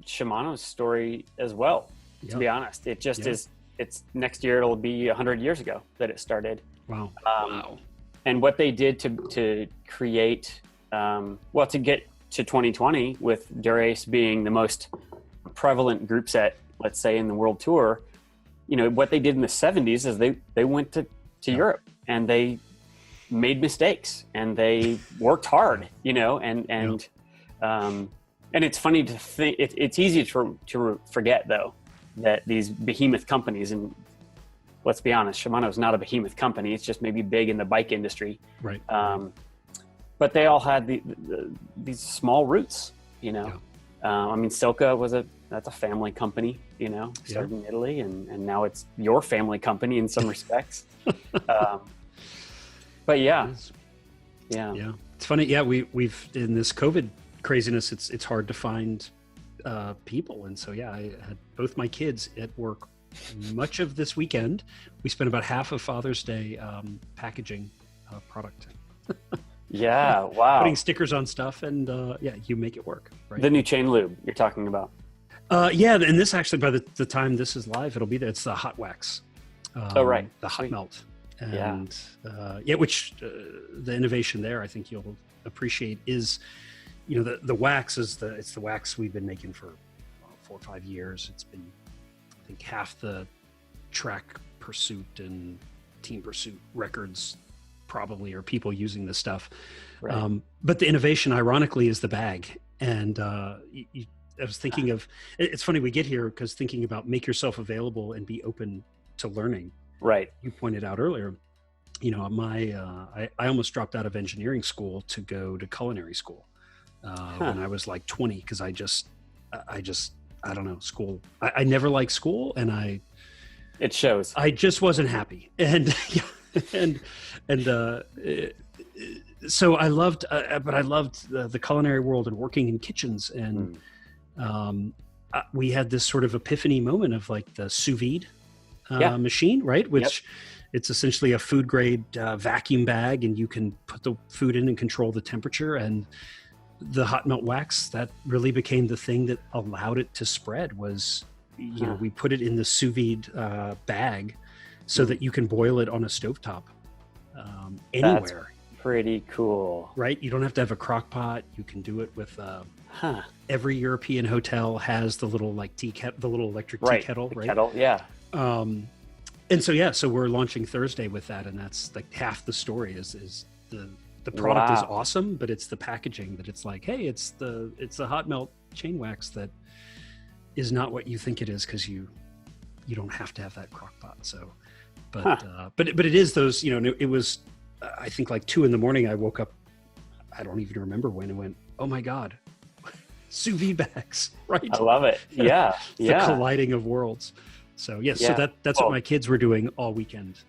Shimano's story as well, to be honest. It just is. It's next year, it'll be 100 years ago that it started. Wow. And what they did to create, to get to 2020 with Dura-Ace being the most prevalent group set, let's say, in the world tour, what they did in the 70s is they went to Europe, and they made mistakes, and they worked hard, and it's funny to think, it's easy to forget, though, that these behemoth companies, and let's be honest, Shimano's not a behemoth company, it's just maybe big in the bike industry, right? But they all had these small roots, I mean, SILCA that's a family company, started in Italy, and now it's your family company in some respects. But yeah. It's funny. Yeah, we've in this COVID craziness, it's hard to find people. And so, yeah, I had both my kids at work much of this weekend. We spent about half of Father's Day packaging product. Yeah, wow. Putting stickers on stuff, and yeah, you make it work, right? The new chain lube you're talking about. Yeah, and this actually, by the time this is live, it'll be there. It's the hot wax. Oh, right. The hot melt. And yeah, which the innovation there, I think you'll appreciate, is, you know, the wax it's the wax we've been making for 4 or 5 years. It's been, I think, half the track pursuit and team pursuit records probably are people using this stuff. right. But the innovation, ironically, is the bag. And I was thinking of, it's funny we get here because thinking about make yourself available and be open to learning. Right. You pointed out earlier, you know, I almost dropped out of engineering school to go to culinary school when I was like 20, because I don't know, school. I never liked school, and It shows. I just wasn't happy. And so I loved, but I loved the culinary world and working in kitchens. And we had this sort of epiphany moment of like the sous vide machine, right? Which it's essentially a food grade vacuum bag, and you can put the food in and control the temperature. And the hot melt wax, that really became the thing that allowed it to spread. Was, you know, we put it in the sous vide bag so that you can boil it on a stovetop anywhere. That's pretty cool. Right? You don't have to have a crock pot. You can do it with every European hotel has the little like the little electric tea kettle, right? Kettle, yeah. And so, so we're launching Thursday with that, and that's like half the story is the product is awesome, but it's the packaging that it's like, hey, it's the hot melt chain wax that is not what you think it is, because you don't have to have that crock pot. So, but it is those, you know, it was, I think like 2 a.m. I woke up, I don't even remember when, and went, oh my God, sous vide bags, right? I love it. Yeah. The colliding of worlds. So yes, so that's what my kids were doing all weekend.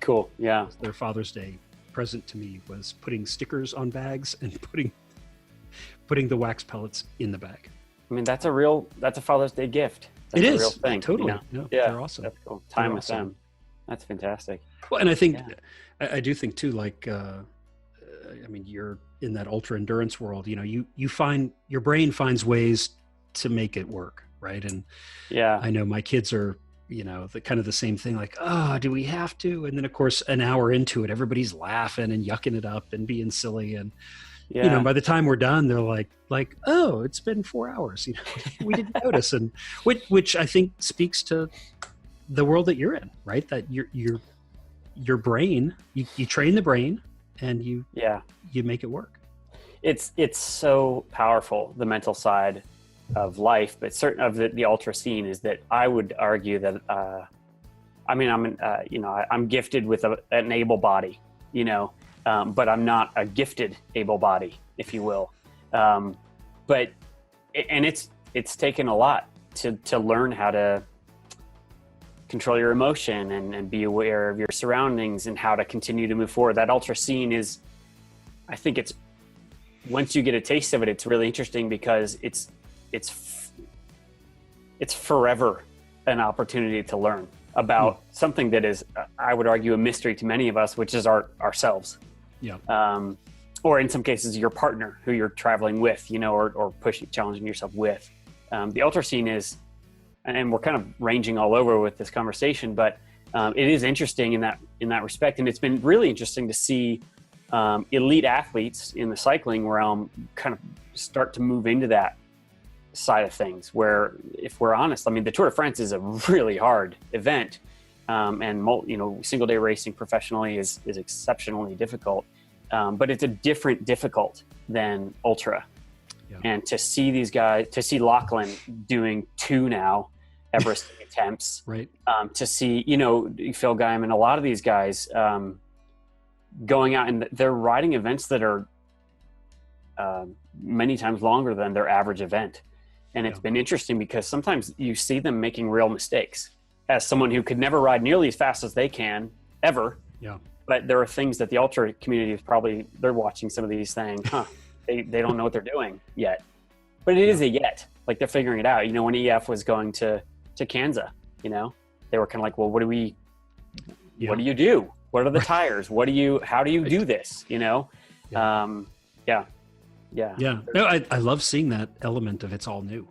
Cool. Yeah. Their Father's Day present to me was putting stickers on bags and putting the wax pellets in the bag. I mean, that's a Father's Day gift. That's a real thing. Totally. You know? Yeah, they're awesome. That's cool. Time with them. That's fantastic. Well, and I think, I do think too, like, I mean, you're in that ultra endurance world, you know, you find your brain finds ways to make it work. Right. And I know my kids are, you know, the kind of the same thing, like, oh, do we have to? And then of course, an hour into it, everybody's laughing and yucking it up and being silly. And, you know, by the time we're done, they're like, oh, it's been 4 hours, you know, we didn't notice. And which I think speaks to the world that you're in, right? That your brain, you train the brain, and you make it work. It's so powerful, the mental side of life, but certain of the ultra scene is that I would argue that, I mean, I'm gifted with an able body, you know, but I'm not a gifted able body, if you will. But it's taken a lot to learn how to control your emotion and be aware of your surroundings and how to continue to move forward. That ultra scene is, I think it's, once you get a taste of it, it's really interesting because it's forever an opportunity to learn about something that is, I would argue, a mystery to many of us, which is ourselves. Yeah. Or in some cases, your partner who you're traveling with, you know, or pushing, challenging yourself with. The ultra scene is, and we're kind of ranging all over with this conversation, but it is interesting in that respect. And it's been really interesting to see elite athletes in the cycling realm kind of start to move into that side of things, where, if we're honest, I mean, the Tour de France is a really hard event, and you know, single day racing professionally is exceptionally difficult, but it's a different difficult than ultra. And to see these guys, to see Lachlan doing 2 now Everest attempts, right? To see, you know, Phil Guyman, a lot of these guys going out and they're riding events that are many times longer than their average event. And it's been interesting because sometimes you see them making real mistakes. As someone who could never ride nearly as fast as they can ever, But there are things that the ultra community is probably, they're watching some of these saying, they don't know what they're doing yet. But it is a yet. Like they're figuring it out. You know, when EF was going to Kansas, you know, they were kind of like, well, what do you do? What are the tires? How do you do this? You know? Yeah. No, I love seeing that element of it's all new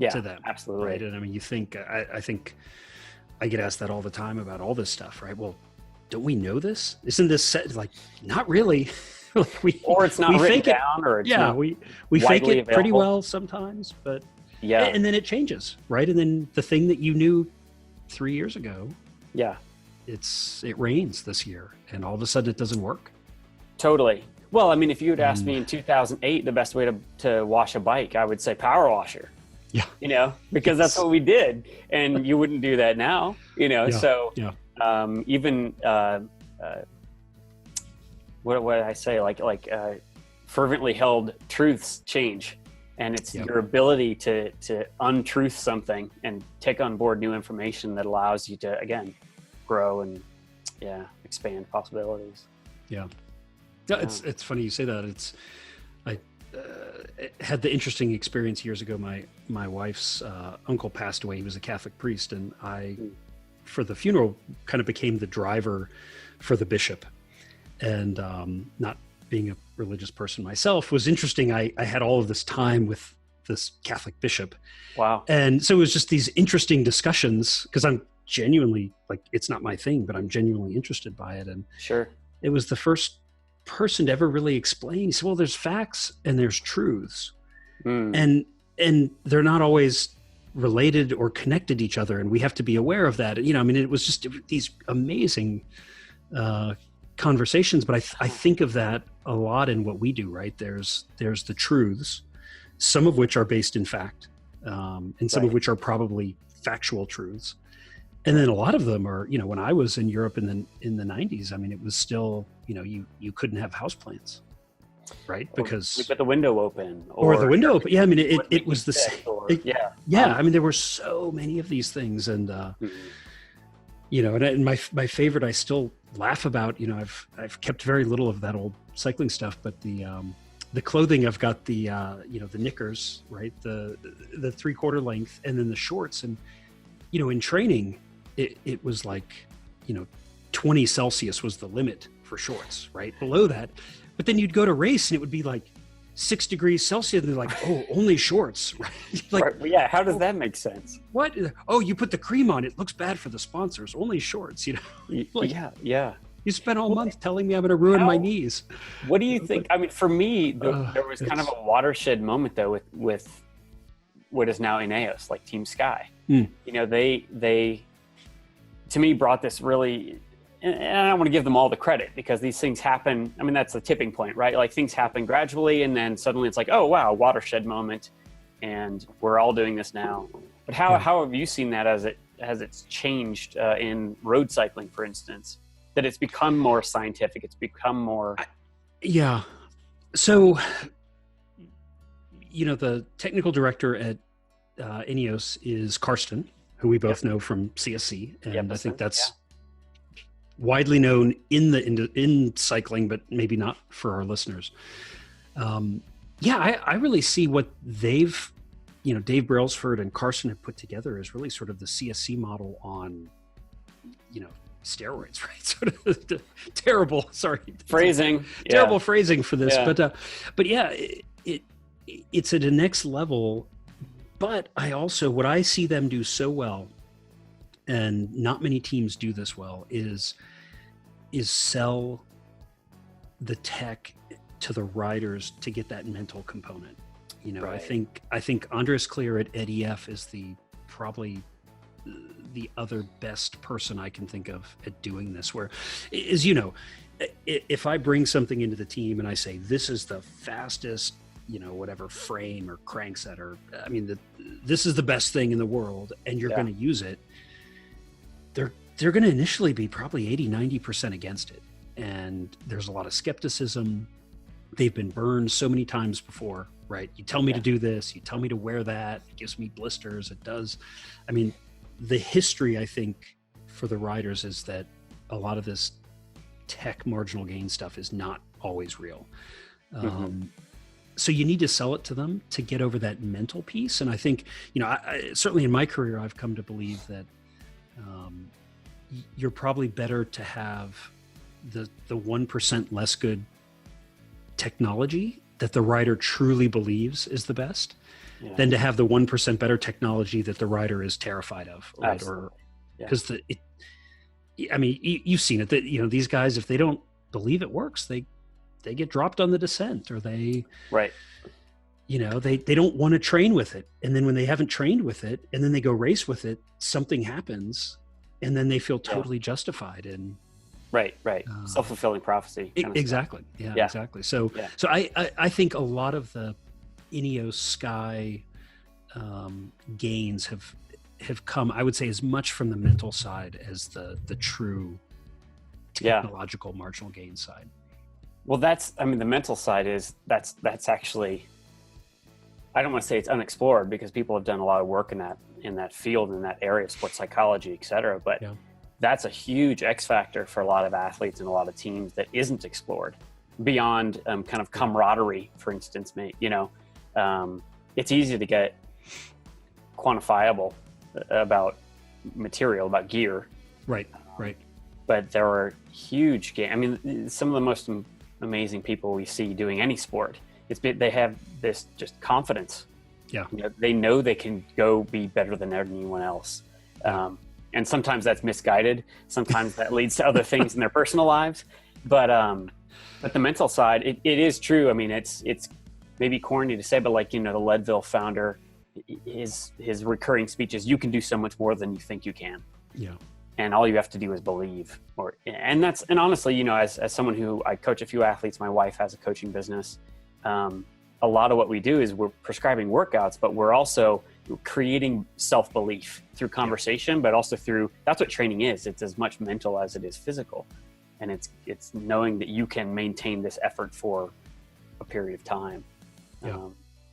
to them. Absolutely. Right. And I mean, you think, I think I get asked that all the time about all this stuff, right? Well, don't we know this? Isn't this set? Like, not really. Or it's not written down, or it's not we fake it pretty well sometimes, but and then it changes, right? And then the thing that you knew 3 years ago, it rains this year, and all of a sudden it doesn't work. Totally. Well, I mean, if you had asked me in 2008 the best way to wash a bike, I would say power washer. Yeah. You know, because that's what we did, and you wouldn't do that now. You know, even what did I say? Like fervently held truths change, and it's your ability to untruth something and take on board new information that allows you to again grow and expand possibilities. Yeah, it's funny you say that. I had the interesting experience years ago. My wife's uncle passed away. He was a Catholic priest, and I, for the funeral, kind of became the driver for the bishop. And not being a religious person myself was interesting. I had all of this time with this Catholic bishop. Wow. And so it was just these interesting discussions, because I'm genuinely, like, it's not my thing, but I'm genuinely interested by it. And sure, it was the first person to ever really explain. He said, well, there's facts and there's truths. And they're not always related or connected to each other. And we have to be aware of that. You know, I mean, it was just these amazing conversations, but I think of that a lot in what we do, right? There's the truths, some of which are based in fact, and some of which are probably factual truths. And then a lot of them are, you know, when I was in Europe in the 90s, I mean, it was still, you know, you couldn't have houseplants, right? Because sleep with the window open, or the window open. Yeah, I mean, it was the same. Yeah. I mean, there were so many of these things, and you know, and my favorite, I still laugh about. You know, I've kept very little of that old cycling stuff, but the clothing, I've got the you know, the knickers, right, the 3/4 length, and then the shorts. And you know, in training, it was like, you know, 20 Celsius was the limit for shorts, right? Below that. But then you'd go to race and it would be like 6 degrees Celsius, and they're like, oh, only shorts, right? Like, right. Yeah, how does that make sense? What? Oh, you put the cream on, it looks bad for the sponsors, only shorts, you know? Like, yeah. You spent all month telling me I'm going to ruin my knees. What do you think? I mean, for me, there was kind of a watershed moment, though, with what is now Ineos, like Team Sky. You know, they to me brought this really, and I don't want to give them all the credit, because these things happen. I mean, that's the tipping point, right? Like, things happen gradually, and then suddenly it's like, oh, wow, watershed moment, and we're all doing this now. But how have you seen that as it's changed in road cycling, for instance? That it's become more scientific, it's become more... Yeah. So, you know, the technical director at Ineos is Karsten, who we both know from CSC. And I think that's widely known in cycling, but maybe not for our listeners. I really see what they've, you know, Dave Brailsford and Karsten have put together is really sort of the CSC model on, you know, steroids, right? Sort of terrible phrasing for this, but yeah, it's at a next level. But I also, what I see them do so well, and not many teams do this well, is sell the tech to the riders to get that mental component. You know, right. I think Andres Clear at EF is probably the other best person I can think of at doing this, where is, you know, if I bring something into the team and I say, this is the fastest, you know, whatever frame or crankset, or, I mean, this is the best thing in the world, and you're going to use it, they're going to initially be probably 80-90% against it. And there's a lot of skepticism. They've been burned so many times before, right? You tell me to do this, you tell me to wear that, it gives me blisters, it does. I mean, the history, I think, for the riders is that a lot of this tech marginal gain stuff is not always real. Mm-hmm. So you need to sell it to them to get over that mental piece. And I think, I certainly in my career, I've come to believe that you're probably better to have the 1% less good technology that the rider truly believes is the best than to have the 1% better technology that the rider is terrified of. Right? Or because you've seen it that, these guys, if they don't believe it works, they get dropped on the descent, or they don't want to train with it. And then when they haven't trained with it and then they go race with it, something happens and then they feel totally justified in right. Self-fulfilling prophecy. Exactly. Yeah, exactly. So I think a lot of the Ineos Sky gains have come, I would say, as much from the mental side as the true technological marginal gain side. Well, the mental side that's actually, I don't want to say it's unexplored, because people have done a lot of work in that field, in that area of sports psychology, et cetera. But that's a huge X factor for a lot of athletes and a lot of teams that isn't explored beyond kind of camaraderie, for instance. It's easy to get quantifiable about material, about gear. Right. But there are huge gains. Some of the most amazing people we see doing any sport, they have this just confidence. They know they can go be better than anyone else. And sometimes that's misguided. Sometimes that leads to other things in their personal lives. But the mental side, it is true. It's maybe corny to say, but the Leadville founder, his recurring speech is, you can do so much more than you think you can. And all you have to do is believe. And honestly, as someone who, I coach a few athletes, my wife has a coaching business. A lot of what we do is we're prescribing workouts, but we're also creating self-belief through conversation, but also that's what training is. It's as much mental as it is physical. And it's knowing that you can maintain this effort for a period of time.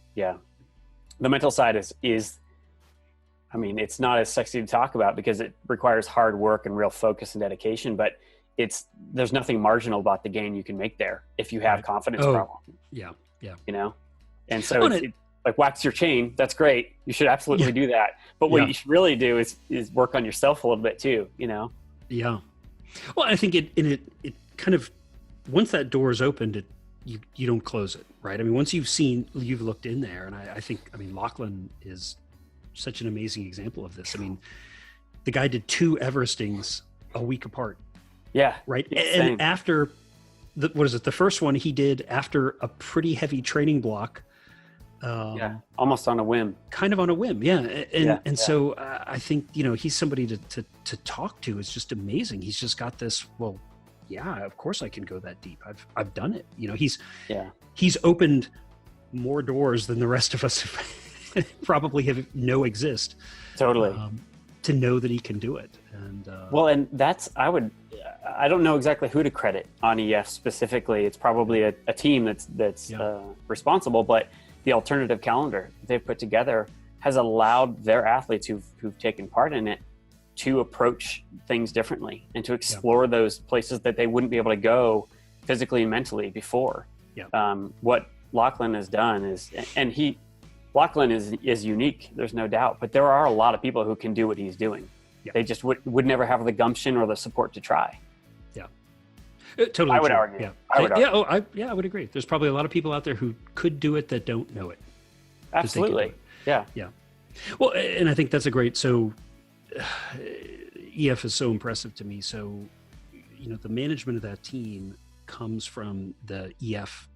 The mental side is it's not as sexy to talk about because it requires hard work and real focus and dedication, but there's nothing marginal about the gain you can make there if you have confidence problem. And so it's like, wax your chain. That's great. You should absolutely do that. But what you should really do is work on yourself a little bit too, Yeah. Well, I think it kind of, once that door is opened, you don't close it, right? Once you've looked in there, and I think Lachlan is such an amazing example of this. The guy did 2 Everestings a week apart. Yeah. Right. And after the first one he did after a pretty heavy training block. Almost on a whim. Kind of on a whim. Yeah. And so I think, he's somebody to talk to. It's just amazing. He's just got this, of course I can go that deep. I've done it. He's opened more doors than the rest of us probably exist. Totally. To know that he can do it. And and that's, I don't know exactly who to credit on EF specifically. It's probably a team that's responsible, but the alternative calendar they've put together has allowed their athletes who've taken part in it to approach things differently and to explore those places that they wouldn't be able to go physically and mentally before. What Lachlan has done Lachlan is unique, there's no doubt, but there are a lot of people who can do what he's doing. They just would never have the gumption or the support to try. Totally. I would argue. I would agree. There's probably a lot of people out there who could do it that don't know it. Absolutely. Yeah. Well, and I think that's so EF is so impressive to me. So, the management of that team comes from the EF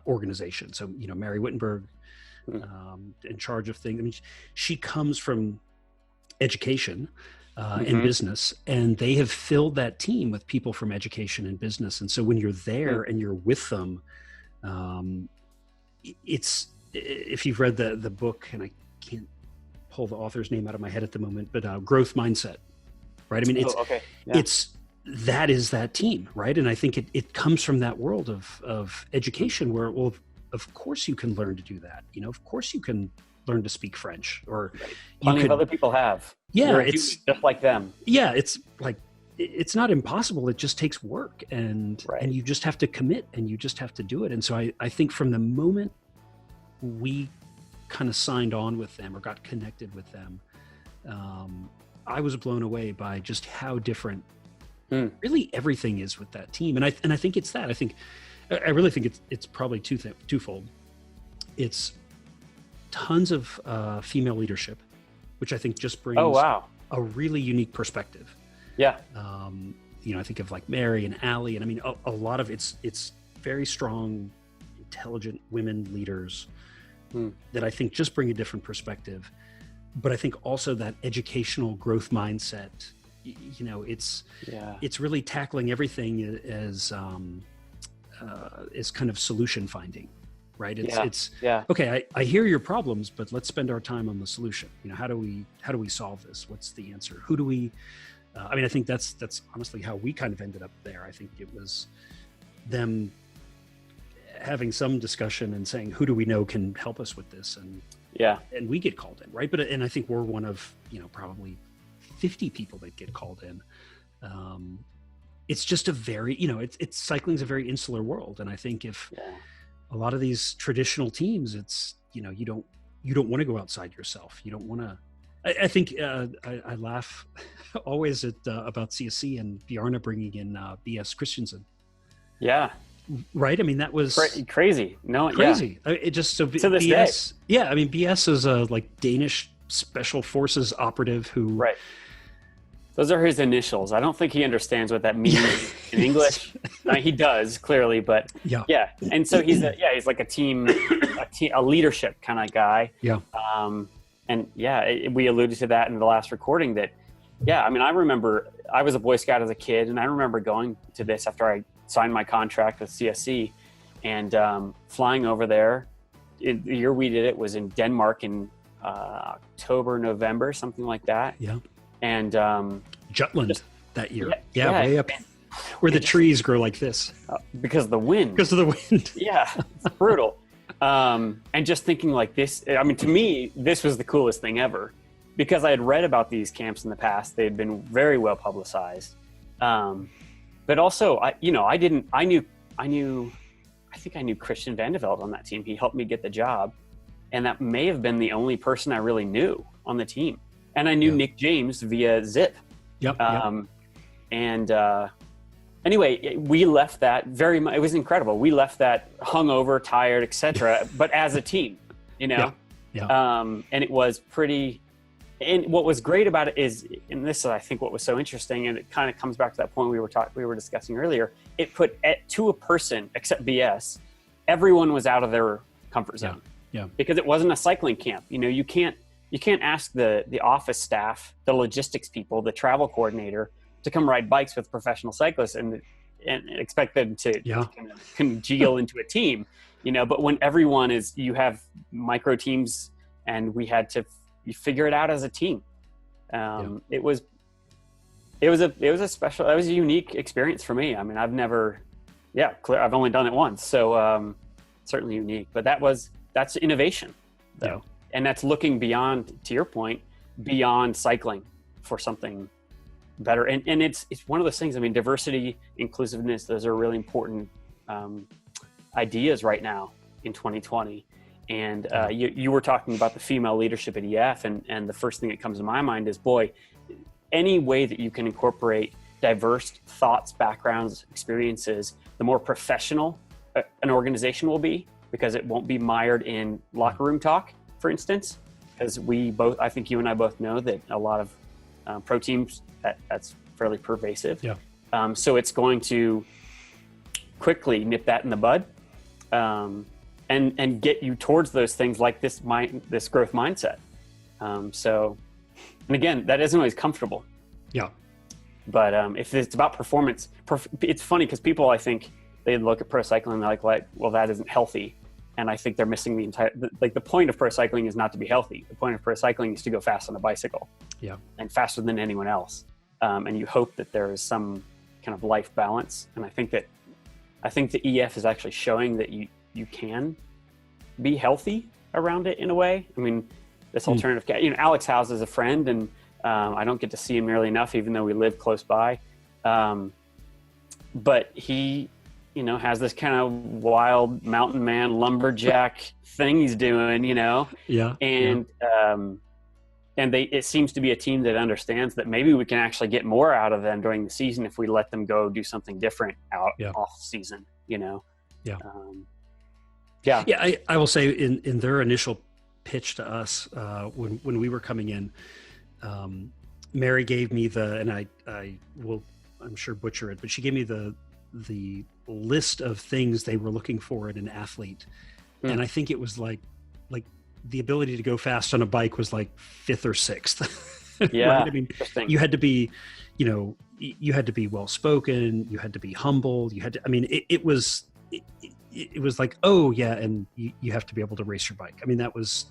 organization. So, Mary Wittenberg, in charge of things. She comes from education and business, and they have filled that team with people from education and business. And so when you're there and you're with them, it's, if you've read the book, and I can't pull the author's name out of my head at the moment, but Growth Mindset, right? That is that team, right? And I think it comes from that world of education where, of course you can learn to do that. Of course you can learn to speak French, or plenty of other people have. It's just like them. It's like it's not impossible. It just takes work, and Right. you just have to commit, and you just have to do it. And so I think from the moment we kind of signed on with them or got connected with them, I was blown away by just how different really everything is with that team. And I think it's that. I really think it's probably twofold. It's tons of female leadership, which I think just brings a really unique perspective. Yeah. I think of like Mary and Allie, and I mean, a lot of it's very strong, intelligent women leaders that I think just bring a different perspective. But I think also that educational growth mindset, it's really tackling everything as kind of solution finding, right? It's okay. I hear your problems, but let's spend our time on the solution. How do we solve this? What's the answer? Who do we? I think that's honestly how we kind of ended up there. I think it was them having some discussion and saying, who do we know can help us with this? And we get called in, right? And I think we're one of, probably 50 people that get called in. It's just a very, it's cycling's a very insular world. And I think if a lot of these traditional teams, it's, you don't want to go outside yourself. You don't want to, I think I laugh always about CSC and Bjarne bringing in BS Christensen. Yeah. Right. I mean, that was crazy. No, crazy. It just so to this BS. day. Yeah. I mean, BS is a Danish special forces operative who. Right. Those are his initials. I don't think he understands what that means in English. I mean, he does clearly, but yeah. And so he's like a leadership kind of guy. Yeah. We alluded to that in the last recording that, I mean, I remember I was a Boy Scout as a kid, and I remember going to this after I signed my contract with CSC and flying over there. The year we did it was in Denmark in October, November, something like that. Yeah. And Jutland that year. Way up where the trees grow like this. Because of the wind. Because of the wind. Yeah, it's brutal. And just thinking like this, I mean, to me, this was the coolest thing ever because I had read about these camps in the past. They had been very well publicized. But also, I think I knew Christian Vandeveld on that team. He helped me get the job. And that may have been the only person I really knew on the team. And I knew Nick James via Zip. Anyway, we left that very much. It was incredible. We left that hungover, tired, etc. but as a team, and it was pretty. And what was great about it is, and this is, I think, what was so interesting, and it kind of comes back to that point we were discussing earlier. It put to a person, except BS, everyone was out of their comfort zone. Yeah. Because it wasn't a cycling camp. You can't ask the office staff, the logistics people, the travel coordinator to come ride bikes with professional cyclists and expect them to kind of congeal into a team, but when everyone you have micro teams, and we had to figure it out as a team. It was a special, that was a unique experience for me. I mean, I've only done it once. So, certainly unique, but that's innovation though. And that's looking beyond, to your point, beyond cycling for something better. And it's one of those things. I mean, diversity, inclusiveness, those are really important ideas right now in 2020. And you were talking about the female leadership at EF, and the first thing that comes to my mind is, boy, any way that you can incorporate diverse thoughts, backgrounds, experiences, the more professional an organization will be, because it won't be mired in locker room talk, for instance, because I think you and I both know that a lot of pro teams, that's fairly pervasive. Yeah. So it's going to quickly nip that in the bud, and get you towards those things like this growth mindset. And again, that isn't always comfortable. Yeah. But if it's about performance, it's funny because people, I think, they look at pro cycling and they're like, well, that isn't healthy. And I think they're missing the point of pro cycling is not to be healthy. The point of pro cycling is to go fast on a bicycle. Yeah. And faster than anyone else. And you hope that there is some kind of life balance. And I think the EF is actually showing that you can be healthy around it in a way. I mean, this alternative, Alex Howes is a friend, and I don't get to see him nearly enough, even though we live close by. But he, has this kind of wild mountain man lumberjack thing he's doing, Yeah. and it seems to be a team that understands that maybe we can actually get more out of them during the season if we let them go do something different off season, Yeah. Yeah. Yeah. I will say in their initial pitch to us, when we were coming in, Mary gave me and I will, I'm sure butcher it, but she gave me the list of things they were looking for in an athlete. And I think it was like the ability to go fast on a bike was like 5th or 6th. Yeah. Right? I mean, you had to be, you had to be well-spoken, you had to be humble, it was like, oh yeah. And you have to be able to race your bike. I mean, that was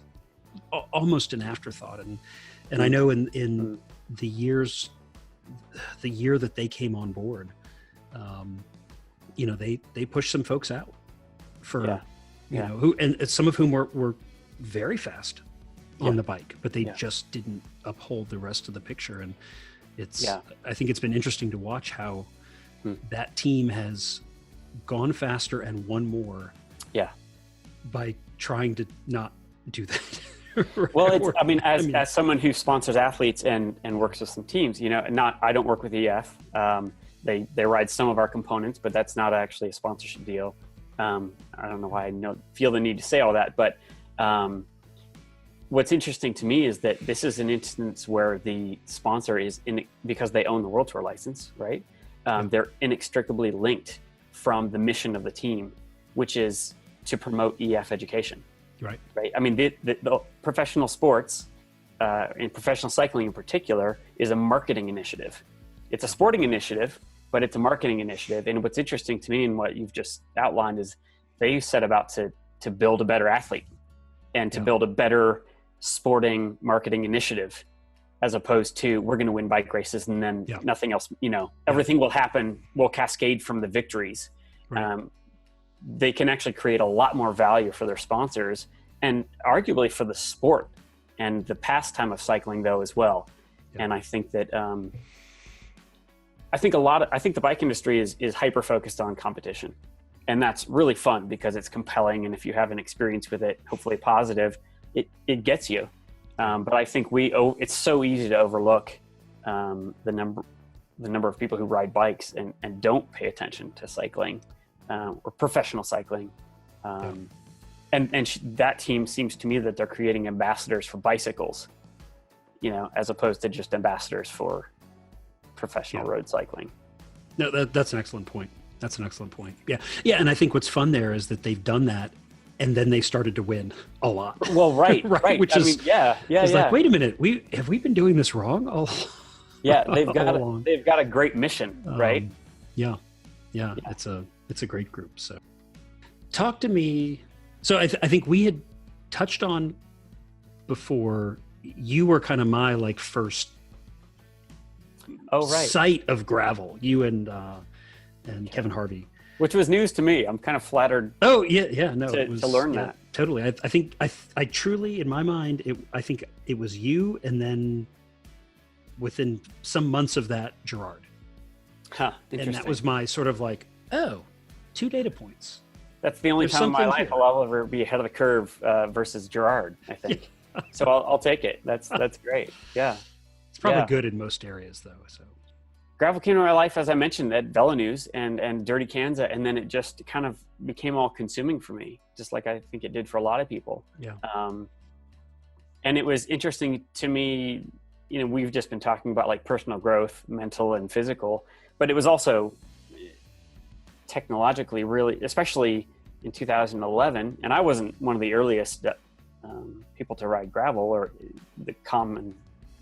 almost an afterthought. And I know in the year that they came on board, they pushed some folks out for, who, and some of whom were very fast on the bike, but they just didn't uphold the rest of the picture. And I think it's been interesting to watch how that team has gone faster and won more by trying to not do that. Right? Well, as someone who sponsors athletes and works with some teams, I don't work with EF. They ride some of our components, but that's not actually a sponsorship deal. I don't know why I feel the need to say all that, but what's interesting to me is that this is an instance where the sponsor is because they own the World Tour license, right? They're inextricably linked from the mission of the team, which is to promote EF education. Right. I mean, the professional sports, and professional cycling in particular, is a marketing initiative. It's a sporting initiative, but it's a marketing initiative. And what's interesting to me and what you've just outlined is they set about to build a better athlete and to build a better sporting marketing initiative, as opposed to we're going to win bike races and then nothing else, everything will cascade from the victories. Right. They can actually create a lot more value for their sponsors and arguably for the sport and the pastime of cycling though as well. And I think that, I think the bike industry is hyper focused on competition, and that's really fun because it's compelling. And if you have an experience with it, hopefully positive, it gets you. But I think it's so easy to overlook, the number of people who ride bikes and don't pay attention to cycling, or professional cycling. And that team seems to me that they're creating ambassadors for bicycles, as opposed to just ambassadors for professional road cycling. No, that's an excellent point. Yeah. Yeah. And I think what's fun there is that they've done that and then they started to win a lot. Well, right. Which like, wait a minute, have we been doing this wrong? They've got a great mission, right? Yeah. It's a great group. So talk to me. So I think we had touched on before, you were kind of my first sight of gravel, you and Kevin Harvey, which was news to me. I'm kind of flattered. Oh yeah. No, to learn that. Totally. I think I truly, in my mind, I think it was you. And then within some months of that, Gerard. Interesting. And that was my sort of 2 data points. That's the only time in my life I'll ever be ahead of the curve versus Gerard, I think. So I'll take it. That's great. Yeah. It's probably good in most areas though. So gravel came into my life, as I mentioned, at Velo News and Dirty Kansas. And then it just kind of became all consuming for me, just like I think it did for a lot of people. Yeah. And it was interesting to me, we've just been talking about personal growth, mental and physical, but it was also technologically really, especially in 2011. And I wasn't one of the earliest people to ride gravel, or the common,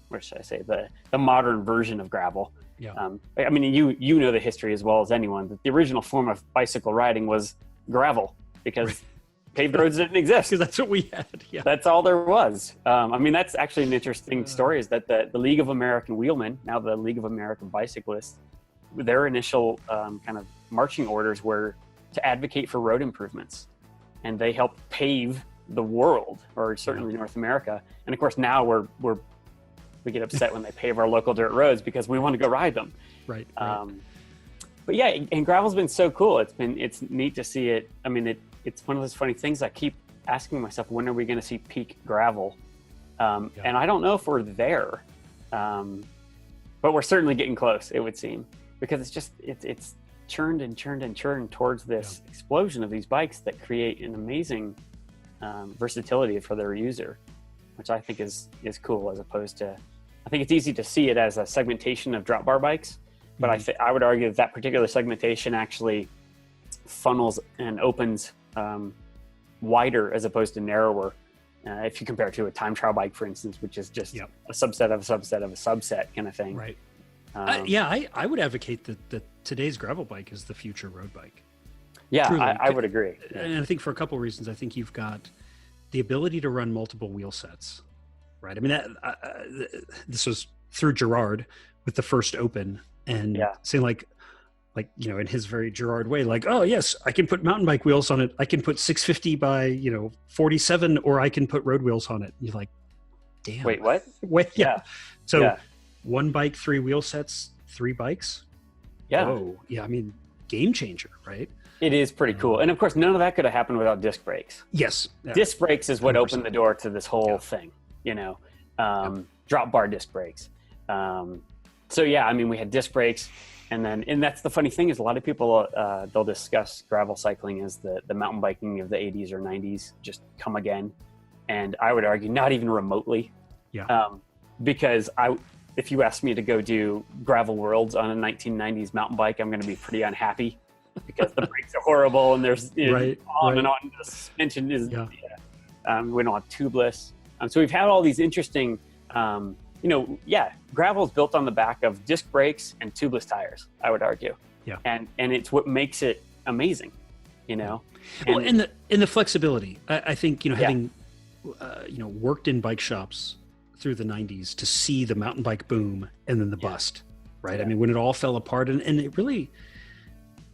what should I say, the modern version of gravel. Yeah. I mean, you know the history as well as anyone, that the original form of bicycle riding was gravel, because paved roads didn't exist. Because that's what we had. Yeah. That's all there was. I mean, that's actually an interesting story, is that the League of American Wheelmen, now the League of American Bicyclists, their initial kind of marching orders were to advocate for road improvements. And they helped pave the world, or certainly North America. And of course, now we're We get upset when they pave our local dirt roads because we want to go ride them. Right. But yeah, and gravel's been so cool. It's neat to see it. I mean, it's one of those funny things. I keep asking myself, when are we going to see peak gravel? And I don't know if we're there, but we're certainly getting close, it would seem, because it's churned and churned and churned towards this explosion of these bikes that create an amazing versatility for their user, which I think is cool, as opposed to, I think it's easy to see it as a segmentation of drop bar bikes, but I would argue that particular segmentation actually funnels and opens wider as opposed to narrower. If you compare it to a time trial bike, for instance, which is just a subset of a subset of a subset kind of thing. Right. I would advocate that today's gravel bike is the future road bike. Yeah, I would agree. And I think for a couple of reasons. I think you've got the ability to run multiple wheel sets, right? I mean, this was through Gerard with the first Open, and saying like, in his very Gerard way, like, oh yes, I can put mountain bike wheels on it. I can put 650 by 47, or I can put road wheels on it. You're like, damn. Wait, what? So one bike, 3 wheel sets, 3 bikes. Yeah. Oh, yeah. I mean, game changer, right? It is pretty cool. And of course, none of that could have happened without disc brakes. Yes. Disc brakes is what 100%. Opened the door to this whole thing, drop bar disc brakes. So yeah, I mean, we had disc brakes, and that's the funny thing is a lot of people, they'll discuss gravel cycling as the mountain biking of the 80s or 90s, just come again. And I would argue not even remotely. Yeah. Because if you ask me to go do gravel worlds on a 1990s mountain bike, I'm going to be pretty unhappy because the brakes are horrible and there's on and on. The suspension is, we don't have tubeless. So we've had all these interesting, gravel is built on the back of disc brakes and tubeless tires, I would argue. Yeah. And it's what makes it amazing, Well, and the flexibility, I think, having, worked in bike shops through the 90s to see the mountain bike boom and then the bust, right? I mean, when it all fell apart and it really,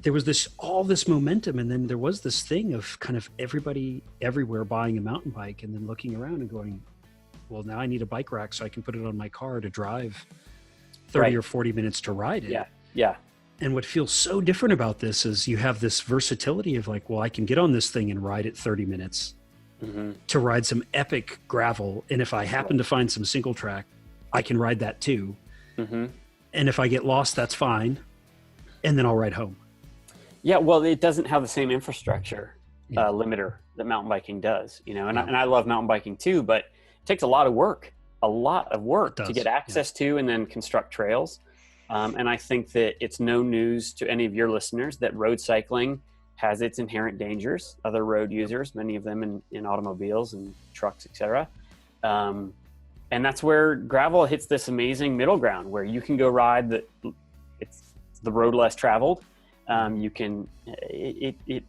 there was all this momentum, and then there was this thing of kind of everybody everywhere buying a mountain bike and then looking around and going, well, now I need a bike rack so I can put it on my car to drive 30 or 40 minutes to ride it. Yeah. And what feels so different about this is you have this versatility of like, well, I can get on this thing and ride it 30 minutes to ride some epic gravel. And if I happen to find some single track, I can ride that too. And if I get lost, that's fine. And then I'll ride home. Yeah. Well, it doesn't have the same infrastructure limiter that mountain biking does, and I love mountain biking too, but it takes a lot of work to get access to and then construct trails. And I think that it's no news to any of your listeners that road cycling has its inherent dangers. Other road users, many of them in automobiles and trucks, etc. And that's where gravel hits this amazing middle ground where you can go ride it's the road less traveled. You can, it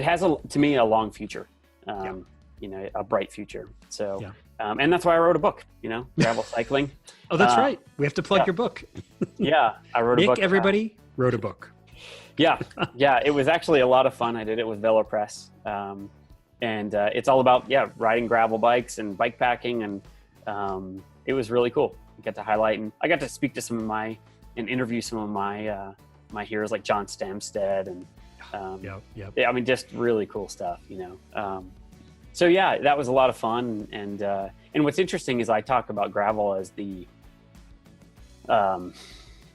has to me a long future, a bright future. So, and that's why I wrote a book, gravel cycling. Oh, that's right. We have to plug your book. I wrote a book. Everybody wrote a book. Yeah. It was actually a lot of fun. I did it with Velo Press. And it's all about, riding gravel bikes and bike packing. And it was really cool. I got to highlight, and I got to speak to and interview some of my heroes like John Stamstead and, I mean, just really cool stuff, So yeah, that was a lot of fun. And what's interesting is I talk about gravel as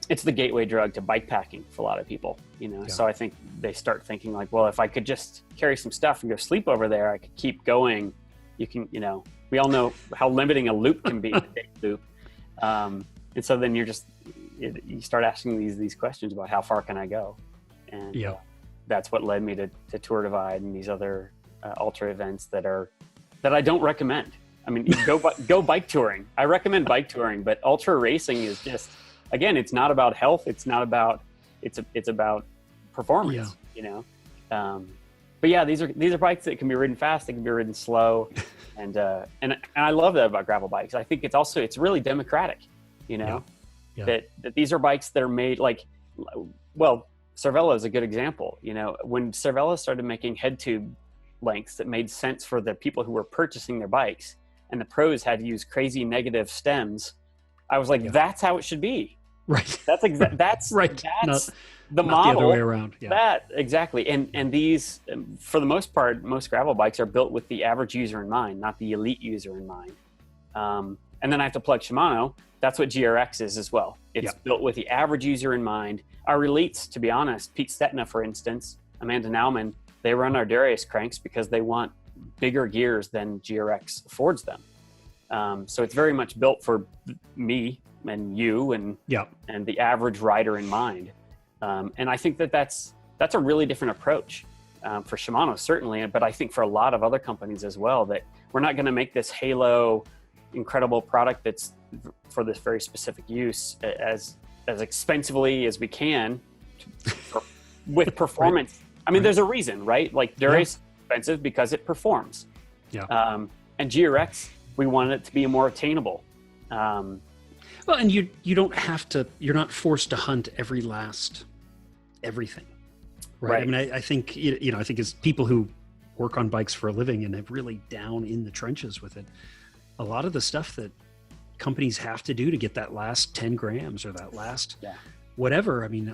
it's the gateway drug to bike packing for a lot of people, So I think they start thinking like, well, if I could just carry some stuff and go sleep over there, I could keep going. You can, we all know how limiting a loop can be, a day loop. And so then you start asking these questions about how far can I go? And that's what led me to Tour Divide and these other ultra events that I don't recommend. I mean, go bike touring. I recommend bike touring, but ultra racing is just, again, it's not about health. It's not about, it's about performance, But yeah, these are bikes that can be ridden fast. They can be ridden slow. And I love that about gravel bikes. I think it's really democratic, that these are bikes that are made Cervelo is a good example. When Cervelo started making head tube lengths that made sense for the people who were purchasing their bikes, and the pros had to use crazy negative stems, I was like, that's how it should be. Right. That's that's right. That's not the model. The other way around. Yeah. That exactly. And these, for the most part, most gravel bikes are built with the average user in mind, not the elite user in mind. And then I have to plug Shimano. That's what GRX is as well. It's built with the average user in mind. Our elites, to be honest, Pete Stetna, for instance, Amanda Nauman, they run our Darius cranks because they want bigger gears than GRX affords them. So it's very much built for me and you and the average rider in mind. And I think that's a really different approach for Shimano, certainly, but I think for a lot of other companies as well, that we're not going to make this halo incredible product that's for this very specific use as expensively as we can with performance. I mean, there's a reason, right? Like Darius is expensive because it performs. And GRX, we wanted it to be more attainable. Well, and you don't have to, you're not forced to hunt every last everything, right? I mean, I think, I think as people who work on bikes for a living and have really down in the trenches with it, a lot of the stuff that companies have to do to get that last 10 grams or that last whatever, I mean,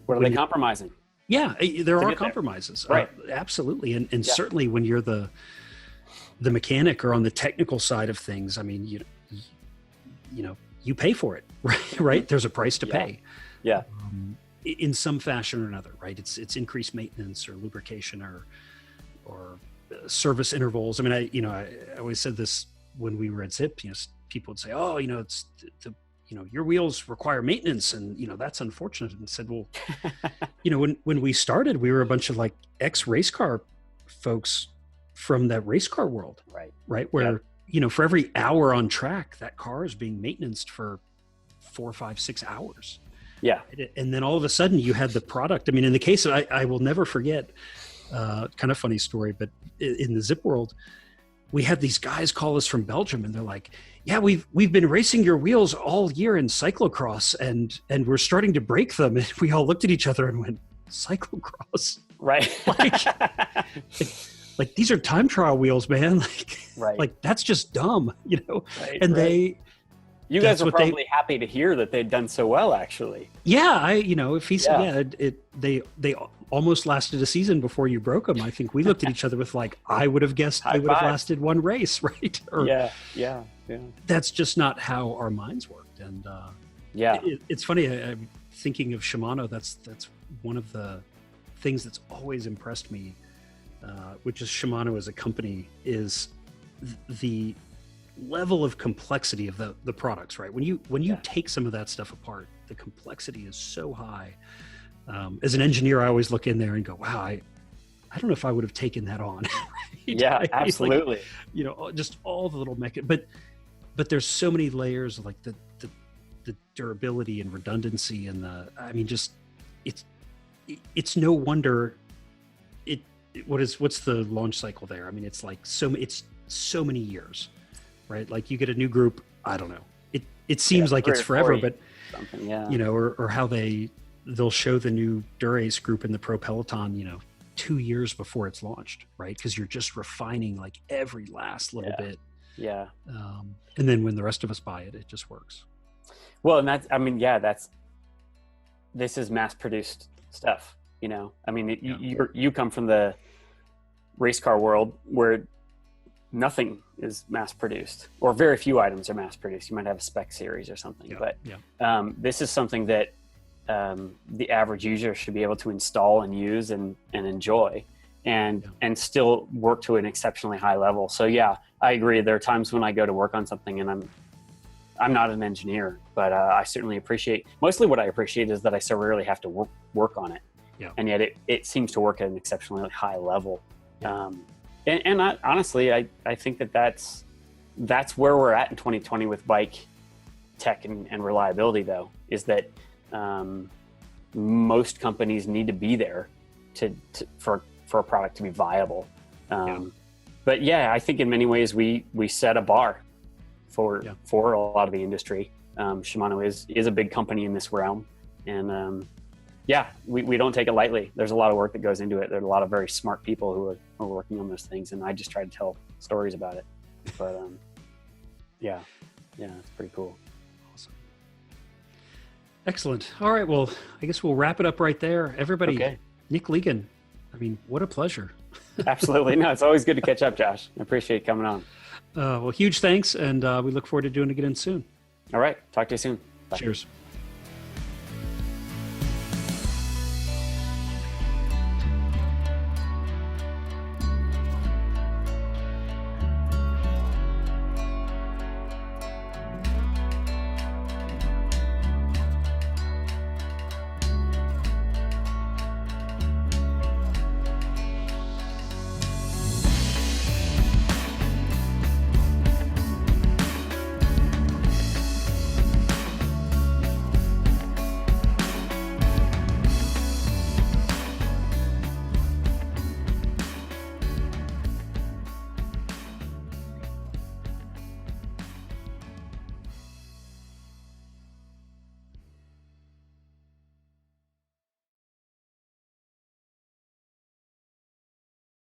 what are they compromising? Yeah, there are compromises. Right. Absolutely. And certainly when you're the mechanic or on the technical side of things, I mean, you pay for it, right? There's a price to pay. Yeah. In some fashion or another, right? It's increased maintenance or lubrication or service intervals. I mean, I always said this when we were at Zip, people would say, oh, it's your wheels require maintenance and, that's unfortunate. And said, well, when we started, we were a bunch of like ex-race car folks from that race car world, right? Where, for every hour on track, that car is being maintained for 4, 5, 6 hours. Yeah. And then all of a sudden you had the product. I mean, in the case of, I will never forget, kind of funny story, but in the Zip world, we had these guys call us from Belgium and they're like, yeah, we've been racing your wheels all year in cyclocross and we're starting to break them. And we all looked at each other and went, cyclocross? Right. like these are time trial wheels, man. Right. Like that's just dumb, Right, and you guys were probably happy to hear that they'd done so well, actually. Yeah. If he said, they almost lasted a season before you broke them. I think we looked at each other with like, I would have guessed they would have lasted one race, right? Or, yeah. That's just not how our minds worked. And it's funny. I'm thinking of Shimano. That's one of the things that's always impressed me, which is Shimano as a company, is the level of complexity of the products, right? When you take some of that stuff apart, the complexity is so high. As an engineer, I always look in there and go, wow, I don't know if I would have taken that on. Right? Yeah, absolutely. Just all the little but there's so many layers of like the durability and redundancy and it's no wonder what's the launch cycle there? I mean, it's like so many years, right? Like you get a new group, I don't know. It seems like it's forever, but or how they'll show the new Durace group in the Pro Peloton, 2 years before it's launched, right? Because you're just refining like every last little bit. Yeah. And then when the rest of us buy it, it just works. Well, and this is mass produced stuff, I mean, you come from the race car world where nothing is mass produced or very few items are mass produced. You might have a spec series or something, but this is something that the average user should be able to install and use and enjoy and still work to an exceptionally high level. So yeah, I agree. There are times when I go to work on something and I'm not an engineer, but I certainly mostly what I appreciate is that I so rarely have to work on it. Yeah. And yet it seems to work at an exceptionally high level. Yeah. And honestly, I think that's where we're at in 2020 with bike tech and reliability, though, is that most companies need to be there for a product to be viable. But yeah, I think in many ways we set a bar for a lot of the industry. Shimano is a big company in this realm, and we don't take it lightly. There's a lot of work that goes into it. There's a lot of very smart people who are working on those things, and I just try to tell stories about it. But yeah, it's pretty cool. Awesome. Excellent. All right. Well, I guess we'll wrap it up right there. Everybody, Okay. Nick Legan, I mean, what a pleasure. Absolutely. No, it's always good to catch up, Josh. I appreciate you coming on. Well, huge thanks. And we look forward to doing it again soon. All right. Talk to you soon. Bye. Cheers.